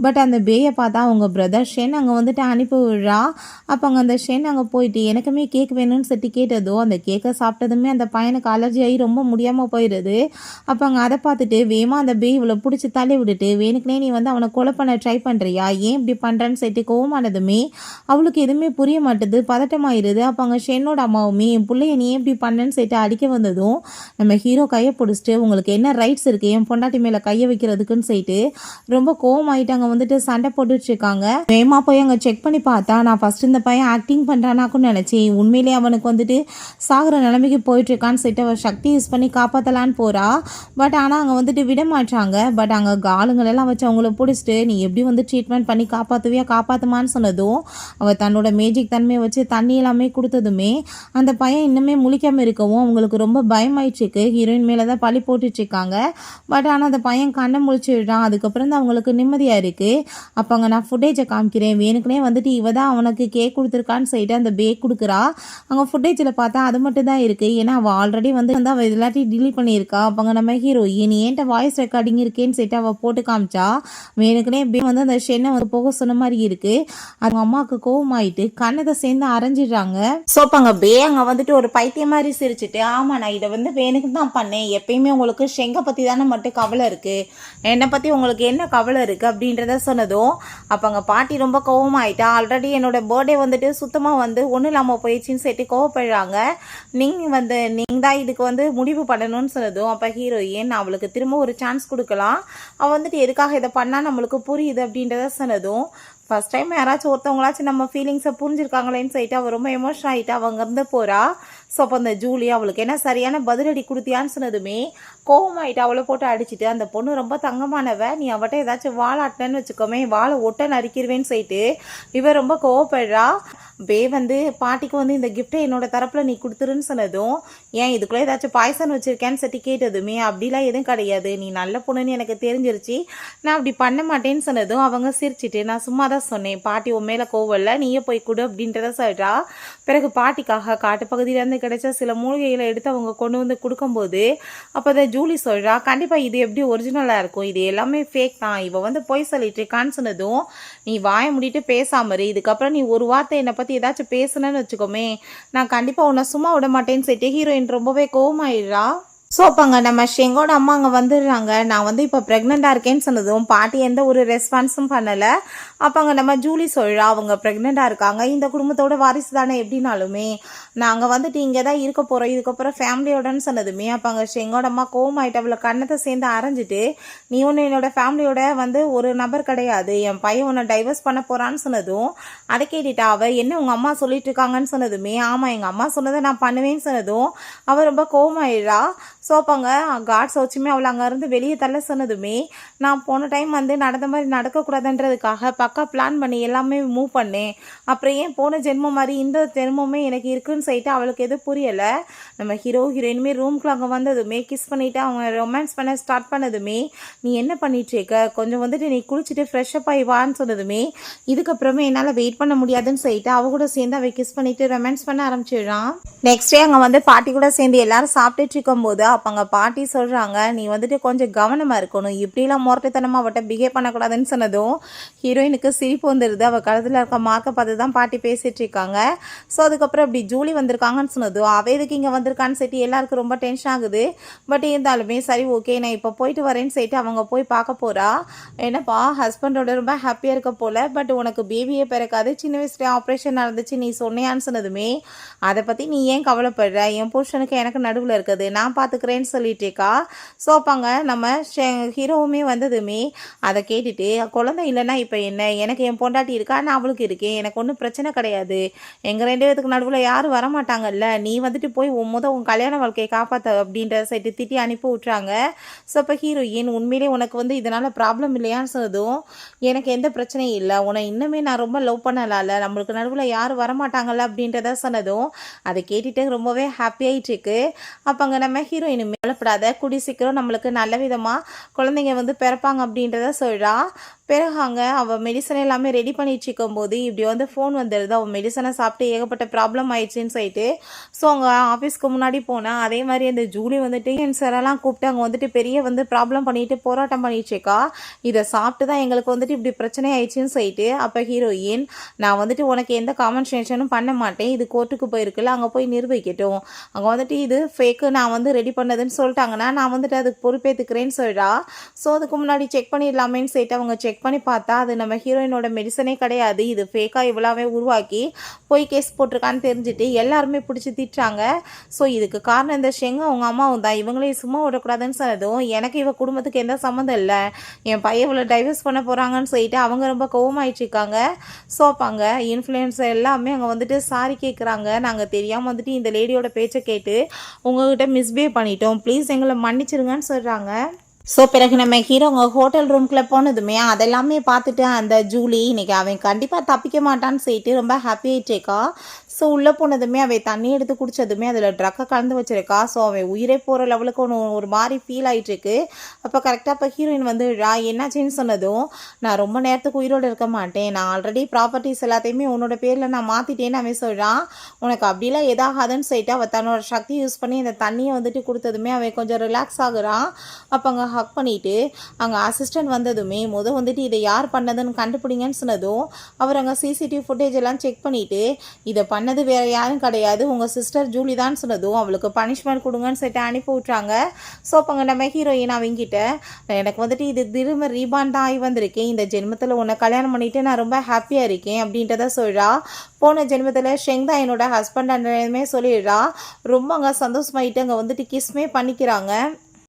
பட் அந்த பேயை பார்த்தா அவங்க பிரதர் ஷென் அங்கே வந்துட்டு அனுப்பி விடுறா. அப்போ அங்கே அந்த ஷென் அங்கே போயிட்டு எனக்குமே கேக் வேணும்னு சொல்லி கேட்டதோ அந்த கேக்கை சாப்பிட்டதுமே அந்த பையனுக்கு அலர்ஜி ஆகி ரொம்ப முடியாமல் போயிடுது. அப்போ அங்கே அதை பார்த்துட்டு வேமா அந்த பேய் இவ்வளோ பிடிச்சி தள்ளி விட்டுட்டு வேணுக்குனே நீ வந்து அவனை கொலை பண்ண ட்ரை பண்ணுறியா, ஏன் இப்படி பண்ணுறேன்னு சொல்லிட்டு கோவமானதுமே அவளுக்கு எதுவுமே புரிய மாட்டுது, பதட்டமாயிருது. அப்போ அங்கே ஷென்னோட அம்மாவுமே என் பிள்ளைய நீ எப்படி பண்ணேன்னு சொல்லிட்டு அடிக்க வந்ததும் நம்ம ஹீரோ கையை பிடிச்சிட்டு உங்களுக்கு என்ன ரைட்ஸ் இருக்குது என் பொண்டாட்டி மேலே கையை வைக்கிறதுக்குன்னு சொல்லிட்டு ரொம்ப கோவமாயிட்டு அங்கே வந்துட்டு சண்டை போட்டுட்டு இருக்காங்க. வேமா போய் அங்கே செக் பண்ணி பார்த்தா நான் ஃபர்ஸ்ட் இந்த பையன் ஆக்டிங் பண்ணுறானாக்குன்னு நினச்சேன், உண்மையிலேயே அவனுக்கு வந்துட்டு சாகிற நிலைமைக்கு போயிட்டுருக்கான்னு சொல்லிட்டு அவள் சக்தி யூஸ் பண்ணி காப்பாற்றலான்னு போகிறா. பட் ஆனால் அங்கே வந்துட்டு விட மாட்டாங்க. பட் அங்கே ஆளுங்களெல்லாம் வச்சு அவங்கள பிடிச்சிட்டு நீ எப்படி வந்து ட்ரீட்மெண்ட் பண்ணி காப்பாற்றுமான்னு சொன்னதும் அவள் தன்னோட மேஜிக் தன்மையை வச்சு தண்ணி எல்லாமே கொடுத்ததுமே அந்த பையன் இன்னுமே முழிக்காமல் இருக்கவும் அவங்களுக்கு ரொம்ப பயமாயிடுச்சுக்கு. ஹீரோயின் மேலே தான் பழி போட்டுட்ருக்காங்க. பட் ஆனால் அந்த பையன் கண்ணை முழிச்சுடுறான். அதுக்கப்புறம் தான் அவங்களுக்கு நிம்மதியாக இருக்குது. அப்போ அங்கே நான் ஃபுட்டேஜை காமிக்கிறேன் வேணுக்குனே வந்துட்டு இவ தான் அவனுக்கு கேக் கொடுத்துருக்கான்னு சொல்லிட்டு அந்த பேக் கொடுக்குறா. அங்கே ஃபுட்டேஜில் பார்த்தா அது மட்டும் தான் இருக்குது. ஏன்னா அவள் ஆல்ரெடி வந்து அவள் எல்லாத்தையும் டிலீட் பண்ணியிருக்கா. அப்போ அங்கே நம்ம ஹீரோயின் ஏன்ட்ட வாய்ஸ் ரெக்கார்டிங் இருக்கேன்னு சொல்லிட்டு அவள் போட்டு காமிச்சா வேணுக்குனே பே வந்து அந்த ஷென்னை வந்து போக சொன்ன மாதிரி இருக்குது. அவங்க அம்மாவுக்கு கோவமாயிட்டு கண்ணத்தை சேர்ந்து அரைஞ்சிடுறாங்க. ஸோ அப்போ அங்கே பே அங்கே வந்துட்டு ஒரு பைத்தியம் மாதிரி சிரிச்சுட்டு ஆமாம் நான் இதை வந்து வேணுக்கு தான் பண்ணேன், எப்பயுமே உங்களுக்கு ஷெங்கை பற்றி தானே மட்டும் கவலை இருக்குது, என்னை பற்றி உங்களுக்கு என்ன கவலை இருக்குது அப்படின்றத சொன்னதும் அப்போ அங்கே பாட்டி ரொம்ப கோவமாயிட்டா. ஆல்ரெடி என்னோட பர்த்டே வந்துட்டு சுத்தமாக வந்து ஒன்றும் இல்லாமல் போயிடுச்சின்னு சொல்லிட்டு கோவப்படுறாங்க. நீங்கள் தான் இதுக்கு வந்து முடிவு பண்ணணும்னு சொன்னதும் அப்போ ஹீரோயின் அவளுக்கு திரும்ப ஒரு சான்ஸ் கொடுக்கலாம், அவள் வந்துட்டு எதுக்காக இதை பண்ணால் நம்மளுக்கு புரியுது அப்படின்றத சொன்னதும் ஃபஸ்ட் டைம் யாராச்சும் ஒருத்தவங்களாச்சும் நம்ம ஃபீலிங்ஸை புரிஞ்சிருக்காங்களேன்னு சொல்லிட்டு அவள் ரொம்ப எமோஷன் ஆகிட்டு அவங்க இருந்து போகிறா. ஸோ அப்போ அந்த ஜூலி அவளுக்கு என்ன சரியான பதிலடி கொடுத்தியான்னு சொன்னதுமே கோவமாயிட்டு அவளை போட்டு அடிச்சுட்டு, அந்த பொண்ணு ரொம்ப தங்கமானவ, நீ அவட்ட ஏதாச்சும் வாழாட்டினு வச்சுக்கோமே வாழை ஒட்ட நறுக்கிடுவேன்னு சொல்லிட்டு இவ ரொம்ப கோவப்படுறா. வந்து பாட்டிக்கு வந்து இந்த கிஃப்ட்டை என்னோட தரப்பில் நீ கொடுத்துருன்னு சொன்னதும், ஏன் இதுக்குள்ளே ஏதாச்சும் பாய்சன் வச்சுருக்கேன்னு சொல்லி கேட்டதுமே, அப்படிலாம் எதுவும் கிடையாது, நீ நல்ல பொண்ணுன்னு எனக்கு தெரிஞ்சிருச்சு, நான் அப்படி பண்ண மாட்டேன்னு சொன்னதும் அவங்க சிரிச்சிட்டு, நான் சும்மா தான் சொன்னேன், பாட்டி உன் மேலே கோவம் நீயே போய் கொடு அப்படின்றத சொல்கிறா. பிறகு பாட்டிக்காக காட்டுப்பகுதியிலேருந்து கிடைச்ச சில மூலிகைகளை எடுத்து அவங்க கொண்டு வந்து கொடுக்கும்போது அப்போ அதை ஜூலி சொல்கிறா, கண்டிப்பாக இது எப்படி ஒரிஜினலாக இருக்கும், இது எல்லாமே ஃபேக் தான், இவ வந்து பொய் சொல்லிட்டு இருக்கான்னு சொன்னதும், நீ வாயை முடிட்டு பேசாமரு, இதுக்கப்புறம் நீ ஒரு வார்த்தை என்னை பற்றி ஏதாச்சும் பேசுனேன்னு வச்சுக்கோமே நான் கண்டிப்பாக உன்னை சும்மா விட மாட்டேன்னு சொல்லிட்டு ஹீரோயின் ரொம்பவே கோவமாயிடுறா. ஸோ அப்போங்க நம்ம ஷெங்கோட அம்மா அங்கே வந்துடுறாங்க. நான் வந்து இப்போ ப்ரெக்னெண்ட்டாக இருக்கேன்னு சொன்னதும் பாட்டி எந்த ஒரு ரெஸ்பான்ஸும் பண்ணலை. அப்போ அங்கே நம்ம ஜூலி சொல்கிறா, அவங்க ப்ரெக்னெண்ட்டாக இருக்காங்க, இந்த குடும்பத்தோட வாரிசு தானே எப்படின்னாலுமே நாங்கள் வந்துட்டு இங்கே தான் இருக்க போகிறோம், இதுக்கப்புறம் ஃபேமிலியோடன்னு சொன்னதுமே அப்போ அங்கே ஷெங்கோட அம்மா கோவமாயிட்டு அவளை கண்ணத்தை சேர்ந்து அரைஞ்சிட்டு, நீ ஒன்று என்னோட ஃபேமிலியோட வந்து ஒரு நபர் கிடையாது, என் பையன் உன்னை டைவர்ஸ் பண்ண போகிறான்னு சொன்னதும் அதை கேட்டுட்டா அவள், என்ன உங்கள் அம்மா சொல்லிட்டு இருக்காங்கன்னு சொன்னதுமே, ஆமாம் எங்கள் அம்மா சொன்னதை நான் பண்ணுவேன்னு சொன்னதும் அவள் ரொம்ப கோவமாயிடுறா. ஸோ அப்போங்க காட்ஸ் வச்சுமே அவளை அங்கேருந்து வெளியே தள்ள சொன்னதுமே, நான் போன டைம் வந்து நடந்த மாதிரி நடக்கக்கூடாதுன்றதுக்காக பக்கா பிளான் பண்ணி எல்லாமே மூவ் பண்ணேன், அப்புறம் ஏன் போன ஜென்மம் மாதிரி இந்த ஜென்மமே எனக்கு இருக்குன்னு சொல்லிட்டு அவளுக்கு எதுவும் புரியலை. நம்ம ஹீரோயினுமே ரூம்குள்ள அங்கே வந்ததுமே கிஸ் பண்ணிவிட்டு அவங்க ரொமான்ஸ் பண்ண ஸ்டார்ட் பண்ணதுமே, நீ என்ன பண்ணிட்டு இருக்க, கொஞ்சம் வந்துட்டு நீ குளிச்சுட்டு ஃப்ரெஷ்அப் ஆகி வான்னு சொன்னதுமே, இதுக்கப்புறமே என்னால் வெயிட் பண்ண முடியாதுன்னு சொல்லிட்டு அவ கூட சேர்ந்து அவள் கிஸ் பண்ணிட்டு ரொமான்ஸ் பண்ண ஆரம்பிச்சிடுறான். நெக்ஸ்ட் டே அங்கே வந்து பாட்டி கூட சேர்ந்து எல்லாரும் சாப்பிட்டுட்டு இருக்கும்போது அப்போ அங்கே பாட்டி சொல்கிறாங்க, நீ வந்துட்டு கொஞ்சம் கவனமாக இருக்கணும், இப்படிலாம் முரட்டுத்தனமாக அவட்ட பிஹேவ் பண்ணக்கூடாதுன்னு சொன்னதும் ஹீரோயினுக்கு சிரிப்பு வந்துடுது. அவள் கழுத்தில் இருக்க மார்க்கை பார்த்து தான் பாட்டி பேசிகிட்டு இருக்காங்க. ஸோ அதுக்கப்புறம் இப்படி ஜூலி வந்திருக்காங்கன்னு சொன்னதும் அவள் எதுக்கு இங்கே வந்திருக்கான்னு சொல்லிட்டு எல்லாருக்கும் ரொம்ப டென்ஷன் ஆகுது. பட் இருந்தாலுமே சரி ஓகே நான் இப்போ போயிட்டு வரேன்னு சொல்லிட்டு அவங்க போய் பார்க்க போகிறா. என்னப்பா ஹஸ்பண்டோட ரொம்ப ஹாப்பியாக இருக்க போல், பட் உனக்கு பேபியே பிறக்காது, சின்ன வயசுலேயே ஆப்ரேஷன் நடந்துச்சு நீ சொன்னியான்னு சொன்னதுமே, அதை பற்றி நீ ஏன் கவலைப்படுற, என் புருஷனுக்கு எனக்கு நடுவில் இருக்குது, நான் பார்த்துக்கிறேன்னு சொல்லிட்டு இருக்கா. ஸோ அப்பாங்க நம்ம ஹீரோவுமே வந்ததுமே அதை கேட்டுட்டு, குழந்தை இல்லைன்னா இப்போ என்ன, எனக்கு என் பொண்டாட்டி இருக்கா, நான் அவளுக்கு இருக்கேன், எனக்கு ஒன்றும் பிரச்சனை கிடையாது, எங்கள் 2 பேத்துக்கு நடுவில் யாரும் வரமாட்டாங்கல்ல, நீ வந்துட்டு போய் உன் கல்யாண வாழ்க்கையை காப்பாற்ற அப்படின்ற சைட்டு திட்டி அனுப்பி விட்றாங்க. ஸோ இப்போ ஹீரோயின் உண்மையிலே உனக்கு வந்து இதனால் ப்ராப்ளம் இல்லையான்னு சொன்னதும், எனக்கு எந்த பிரச்சனையும் இல்லை, உன்னை இன்னுமே நான் ரொம்ப லவ் பண்ணலாம்ல, நம்மளுக்கு நடுவில் யாரும் வரமாட்டாங்கல்ல அப்படின்றத சொன்னதும் அதை கேட்டுட்டு ரொம்பவே ஹாப்பியாகிட்டு இருக்கு. அப்போ அங்கே நம்ம ஹீரோயின் மேலப்படாத கூடி சீக்கிரம் நம்மளுக்கு நல்ல விதமாக குழந்தைங்க வந்து பிறப்பாங்க அப்படின்றத சொல்கிறா. பிறகு அங்கே அவள் மெடிசன் எல்லாமே ரெடி பண்ணிட்டு இருக்கும்போது இப்படி வந்து ஃபோன் வந்துடுது, அவள் மெடிசனை சாப்பிட்டு ஏகப்பட்ட ப்ராப்ளம் ஆயிடுச்சுன்னு சொல்லிட்டு. ஸோ அவங்க ஆஃபீஸ்க்கு முன்னாடி போனால் அதே மாதிரி அந்த ஜூலி வந்துட்டு என் சாரெல்லாம் கூப்பிட்டு அங்கே வந்துட்டு பெரிய வந்து ப்ராப்ளம் பண்ணிட்டு போராட்டம் பண்ணிட்டுருக்கா, இதை சாப்பிட்டு தான் எங்களுக்கு வந்துட்டு இப்படி பிரச்சனை ஆயிடுச்சுன்னு சொல்லிட்டு. அப்போ ஹீரோயின், நான் வந்துட்டு உனக்கு எந்த காம்பன்சேஷனும் பண்ண மாட்டேன், இது கோர்ட்டுக்கு போயிருக்குல்ல அங்கே போய் நிரூபிக்கட்டும், அங்கே வந்துட்டு இது ஃபேக்கு நான் வந்து ரெடி பண்ணதுன்னு சொல்லிட்டாங்கன்னா நான் வந்துட்டு அதுக்கு பொறுப்பேற்றுக்கிறேன்னு சொல்கிறா. ஸோ அதுக்கு முன்னாடி செக் பண்ணிடலாமேன்னு சொல்லிட்டு அவங்க செக் பண்ணி பார்த்தா அது நம்ம ஹீரோயினோட மெடிசனே கிடையாது, இது ஃபேக்காக இவ்வளோவே உருவாக்கி போய் கேஸ் போட்டிருக்கான்னு தெரிஞ்சுட்டு எல்லாருமே பிடிச்சி திட்டுறாங்க. ஸோ இதுக்கு காரணம் இந்த ஷெங்க அவங்க அம்மாவும் தான், இவங்களே சும்மா விடக்கூடாதுன்னு சொன்னதும், எனக்கு இவ குடும்பத்துக்கு எந்த சம்மந்தம் இல்லை, என் பையன் இவ்வளோ டைவர்ஸ் பண்ண போகிறாங்கன்னு சொல்லிட்டு அவங்க ரொம்ப கோவமாயிட்ருக்காங்க. ஸோ அப்போ அங்கே இன்ஃப்ளூயன்ஸர் எல்லாமே அங்கே வந்துட்டு சாரி கேட்குறாங்க, நாங்கள் தெரியாமல் வந்துட்டு இந்த லேடியோட பேச்சை கேட்டு உங்கள்கிட்ட மிஸ்பிஹேவ் பண்ணிட்டோம், ப்ளீஸ் எங்களை மன்னிச்சிருங்கன்னு சொல்கிறாங்க. ஸோ பிறகு நம்ம ஹீரோ அவங்க ஹோட்டல் ரூம்குள்ளே போனதுமே அதெல்லாமே பார்த்துட்டு அந்த ஜூலி இன்னைக்கு அவன் கண்டிப்பாக தப்பிக்க மாட்டான்னு சொல்லிட்டு ரொம்ப ஹாப்பியாகிட்டேக்கா. ஸோ உள்ளே போனதுமே அவன் தண்ணி எடுத்து குடித்ததுமே அதில் ட்ரக்கை கலந்து வச்சிருக்கா. ஸோ அவன் உயிரே போகிற லெவலுக்கு ஒரு மாதிரி ஃபீல் ஆகிட்டுருக்கு. அப்போ கரெக்டாக இப்போ ஹீரோயின் வந்து என்னாச்சுன்னு சொன்னதும், நான் ரொம்ப நேரத்துக்கு உயிரோடு இருக்க மாட்டேன், நான் ஆல்ரெடி ப்ராப்பர்ட்டிஸ் எல்லாத்தையுமே உன்னோட பேரில் நான் மாற்றிட்டேன்னு அவன் சொல்கிறான். உனக்கு அப்படிலாம் எதாகாதுன்னு சொல்லிட்டு அவள் தன்னோட சக்தி யூஸ் பண்ணி அந்த தண்ணியை வந்துட்டு கொடுத்ததுமே அவன் கொஞ்சம் ரிலாக்ஸ் ஆகுறான். அப்போ அங்கே ஹக் பண்ணிவிட்டு அங்கே அசிஸ்டன்ட் வந்ததுமே வந்துட்டு இதை யார் பண்ணதுன்னு கண்டுபிடிங்கன்னு சொன்னதும் அவர் அங்கே சிசிடிவி ஃபுட்டேஜ் எல்லாம் செக் பண்ணிவிட்டு இதை பண்ணது வேறு யாரும் கிடையாது, உங்கள் சிஸ்டர் ஜூலி தான் சொன்னதும் அவளுக்கு பனிஷ்மெண்ட் கொடுங்கன்னு சொல்லிட்டு அனுப்பி விட்றாங்க. ஸோ அப்போ அங்கே நம்ம ஹீரோயின் அவங்கிட்ட, எனக்கு வந்துட்டு இது திரும்ப ரீபாண்ட் ஆகி வந்திருக்கேன், இந்த ஜென்மத்தில் உன்னை கல்யாணம் பண்ணிவிட்டு நான் ரொம்ப ஹாப்பியாக இருக்கேன் அப்படின்றத சொல்கிறா. போன ஜென்மத்தில் ஷெங் தான் என்னோட ஹஸ்பண்ட் அண்ட்மே சொல்லிடுறா. ரொம்ப அங்கே சந்தோஷமாயிட்டு அங்கே வந்துட்டு கிஸ்மே பண்ணிக்கிறாங்க.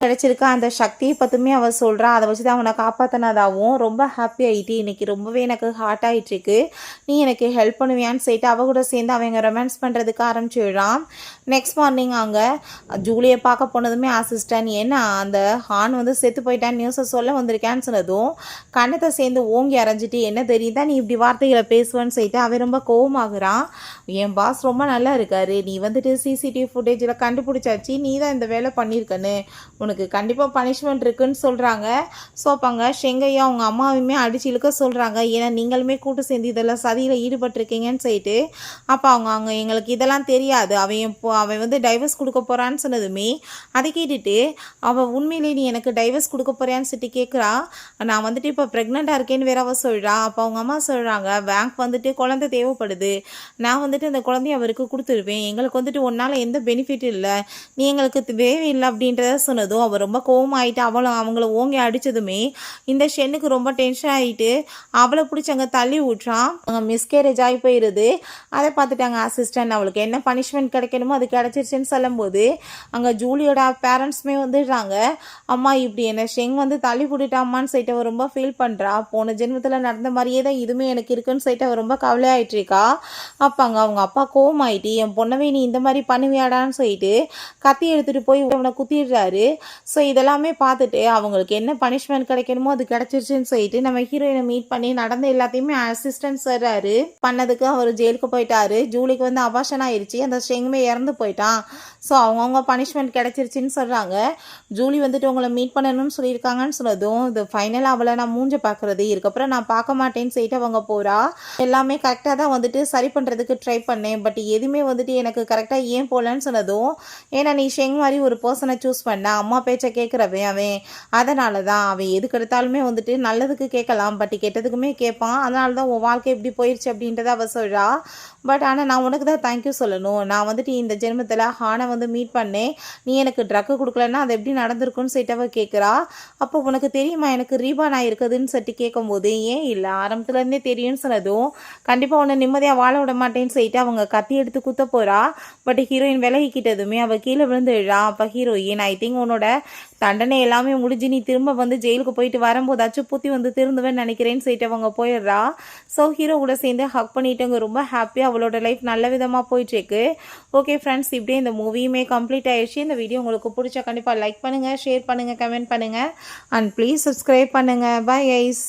கிடைச்சிருக்க அந்த சக்தியை பற்றியுமே அவள் சொல்கிறா. அதை வச்சு தான் அவனை காப்பாற்றினதாகவும் ரொம்ப ஹாப்பி ஆகிட்டு இன்றைக்கி ரொம்பவே எனக்கு ஹார்ட் ஆகிட்டுருக்கு, நீ எனக்கு ஹெல்ப் பண்ணுவியான்னு சொல்லிட்டு அவ கூட சேர்ந்து அவங்க ரொமான்ஸ் பண்ணுறதுக்கு ஆரம்பிச்சிடுறான். நெக்ஸ்ட் மார்னிங் அங்கே ஜூலியை பார்க்க போனதுமே அசிஸ்டன்ட் ஏன்னா அந்த ஹான் வந்து செத்து போயிட்டான்னு நியூஸை சொல்ல வந்திருக்கேன்னு சொன்னதும் கண்ணத்தை சேர்ந்து ஓங்கி அரைஞ்சிட்டு என்ன தெரியுதா நீ இப்படி வார்த்தைகளை பேசுவேன்னு சொல்லிட்டு அவன் ரொம்ப கோவமாகறான். என் பாஸ் ரொம்ப நல்லா இருக்காரு, நீ வந்துட்டு சிசிடிவி ஃபுட்டேஜில் கண்டுபிடிச்சாச்சு, நீ தான் இந்த வேலை பண்ணியிருக்கன்னு, உனக்கு கண்டிப்பாக பனிஷ்மெண்ட் இருக்குன்னு சொல்கிறாங்க. ஸோ அப்போங்க ஷெங்கையா அவங்க அம்மாவையுமே அடிச்சு இழுக்க சொல்கிறாங்க, ஏன்னா நீங்களுமே கூட்டு சேர்ந்து இதெல்லாம் சதியில் ஈடுபட்டிருக்கீங்கன்னு சொல்லிட்டு. அப்போ அவங்க எங்களுக்கு இதெல்லாம் தெரியாது, அவன் வந்து டைவர்ஸ் கொடுக்க போகிறான்னு சொன்னதுமே அதை கேட்டுட்டு அவள் உண்மையிலே நீ எனக்கு டைவர்ஸ் கொடுக்க போறியான்னு சொல்லிட்டு கேட்குறா. நான் வந்துட்டு இப்போ ப்ரெக்னெண்ட்டாக இருக்கேன்னு வேற அவள் சொல்கிறா. அப்போ அவங்க அம்மா சொல்கிறாங்க பேங்க் வந்துட்டு குழந்தை தேவைப்படுது, நான் வந்துட்டு அந்த குழந்தைய அவருக்கு கொடுத்துருவேன், எங்களுக்கு வந்துட்டு உன்னால் எந்த பெனிஃபிட் இல்லை, நீ எங்களுக்கு தேவையில்லை அப்படின்றத சொன்னதும் அவள் ரொம்ப கோவமாயிட்டு அவங்கள ஓங்கி அடித்ததுமே இந்த ஷென்னுக்கு ரொம்ப டென்ஷன் ஆகிட்டு அவளை பிடிச்சி அங்கே தள்ளி விட்றான். அங்கே மிஸ்கேரேஜ் ஆகி போயிடுது. அதை பார்த்துட்டாங்க அசிஸ்டன்ட், அவளுக்கு என்ன பனிஷ்மெண்ட் கிடைக்கணுமோ அது கிடச்சிருச்சுன்னு சொல்லும்போது அங்கே ஜூலியோட பேரண்ட்ஸுமே வந்துடுறாங்க. அம்மா இப்படி என்ன ஷெங் வந்து தள்ளி விட்டுட்டாமான்னு சொல்லிட்டு அவள் ரொம்ப ஃபீல் பண்ணுறா. போன ஜென்மத்தில் நடந்த மாதிரியே தான் இதுவுமே எனக்கு இருக்குன்னு சொல்லிட்டு அவள் ரொம்ப கவலையாயிட்டு இருக்கா. அப்பாங்க அவங்க அப்பா கோவமாயிட்டு என் பொண்ணவே நீ இந்த மாதிரி பண்ணுவியாடான்னு சொல்லிட்டு கத்தி எடுத்துகிட்டு போய் அவனை குத்திடுறாரு. ஸோ இதெல்லாமே பார்த்துட்டு அவங்களுக்கு என்ன பனிஷ்மெண்ட் கிடைக்கணுமோ அது கிடச்சிருச்சுன்னு சொல்லிட்டு நம்ம ஹீரோயினை மீட் பண்ணி நடந்த எல்லாத்தையுமே அசிஸ்டன்ட் சொல்கிறாரு. பண்ணதுக்கு அவர் ஜெயிலுக்கு போயிட்டாரு. ஜூலிக்கு வந்து அபாஷன் ஆயிடுச்சு, அந்த ஷெங்குமே இறந்து போயிட்டான். ஸோ அவங்கவுங்க பனிஷ்மெண்ட் கிடச்சிருச்சுன்னு சொல்கிறாங்க. ஜூலி வந்துட்டு உங்களை மீட் பண்ணணும்னு சொல்லியிருக்காங்கன்னு சொன்னதும் இது ஃபைனலாக அவளை நான் மூஞ்ச பார்க்குறது இதுக்கப்புறம் நான் பார்க்க மாட்டேன்னு சொல்லிட்டு அவங்க போகிறா. எல்லாமே கரெக்டாக தான் வந்துட்டு சரி பண்ணுறதுக்கு ட்ரை பண்ணேன், பட் எதுவுமே வந்துட்டு எனக்கு கரெக்டாக ஏன் போகலன்னு சொன்னதும் ஏன்னா நீ ஷெங் மாதிரி ஒரு பர்சனை சூஸ் பண்ண, அம்மா பேச்சை கேட்குறவன் அவன், அதனால தான் அவன் எதுக்கு எடுத்தாலுமே வந்துட்டு நல்லதுக்கு கேட்கலாம் பட் கெட்டதுக்குமே கேட்பான், அதனால தான் உன் வாழ்க்கை இப்படி போயிடுச்சு அப்படின்றத அவள் சொல்கிறா. பட் ஆனால் நான் உனக்கு தான் தேங்க்யூ சொல்லணும், நான் வந்துட்டு இந்த ஜென்மத்தில் ஹானை வந்து மீட் பண்ணேன், நீ எனக்கு ட்ரக்கு கொடுக்கலன்னா அது எப்படி நடந்திருக்குன்னு சொல்லிட்டு அவள் கேட்குறா. அப்போ உனக்கு தெரியுமா எனக்கு ரீபான் ஆயிருக்குதுன்னு சொல்லிட்டு கேட்கும்போது ஏன் இல்லை ஆரம்பத்துலேருந்தே தெரியும்னு சொன்னதும் கண்டிப்பாக உன்னை நிம்மதியாக வாழ விட மாட்டேன்னு சொல்லிட்டு அவங்க கத்தி எடுத்து குத்த போகிறா. பட் ஹீரோயின் விலகிக்கிட்டதுமே அவள் கீழே விழுந்துடுறா. அப்போ ஹீரோயின் ஐ திங்க் உன்னோட தண்டனை எல்லாமே முடிஞ்சு நீ திரும்ப வந்து ஜெயிலுக்கு போயிட்டு வரும்போதாச்சும் புத்தி வந்து திருந்துவேன்னு நினைக்கிறேன்னு சொல்லிட்டு அவங்க போயிடுறா. ஸோ ஹீரோ கூட சேர்ந்து ஹக் பண்ணிட்டு ரொம்ப ஹாப்பியாக அவளோட லைஃப் நல்ல விதமாக போயிட்டுருக்கு. ஓகே ஃப்ரெண்ட்ஸ், இப்படியே இந்த மூவியுமே கம்ப்ளீட் ஆயிடுச்சு. இந்த வீடியோ உங்களுக்கு பிடிச்சா கண்டிப்பாக லைக் பண்ணுங்கள், ஷேர் பண்ணுங்கள், கமெண்ட் பண்ணுங்கள் அண்ட் ப்ளீஸ் சப்ஸ்கிரைப் பண்ணுங்கள். Bye guys.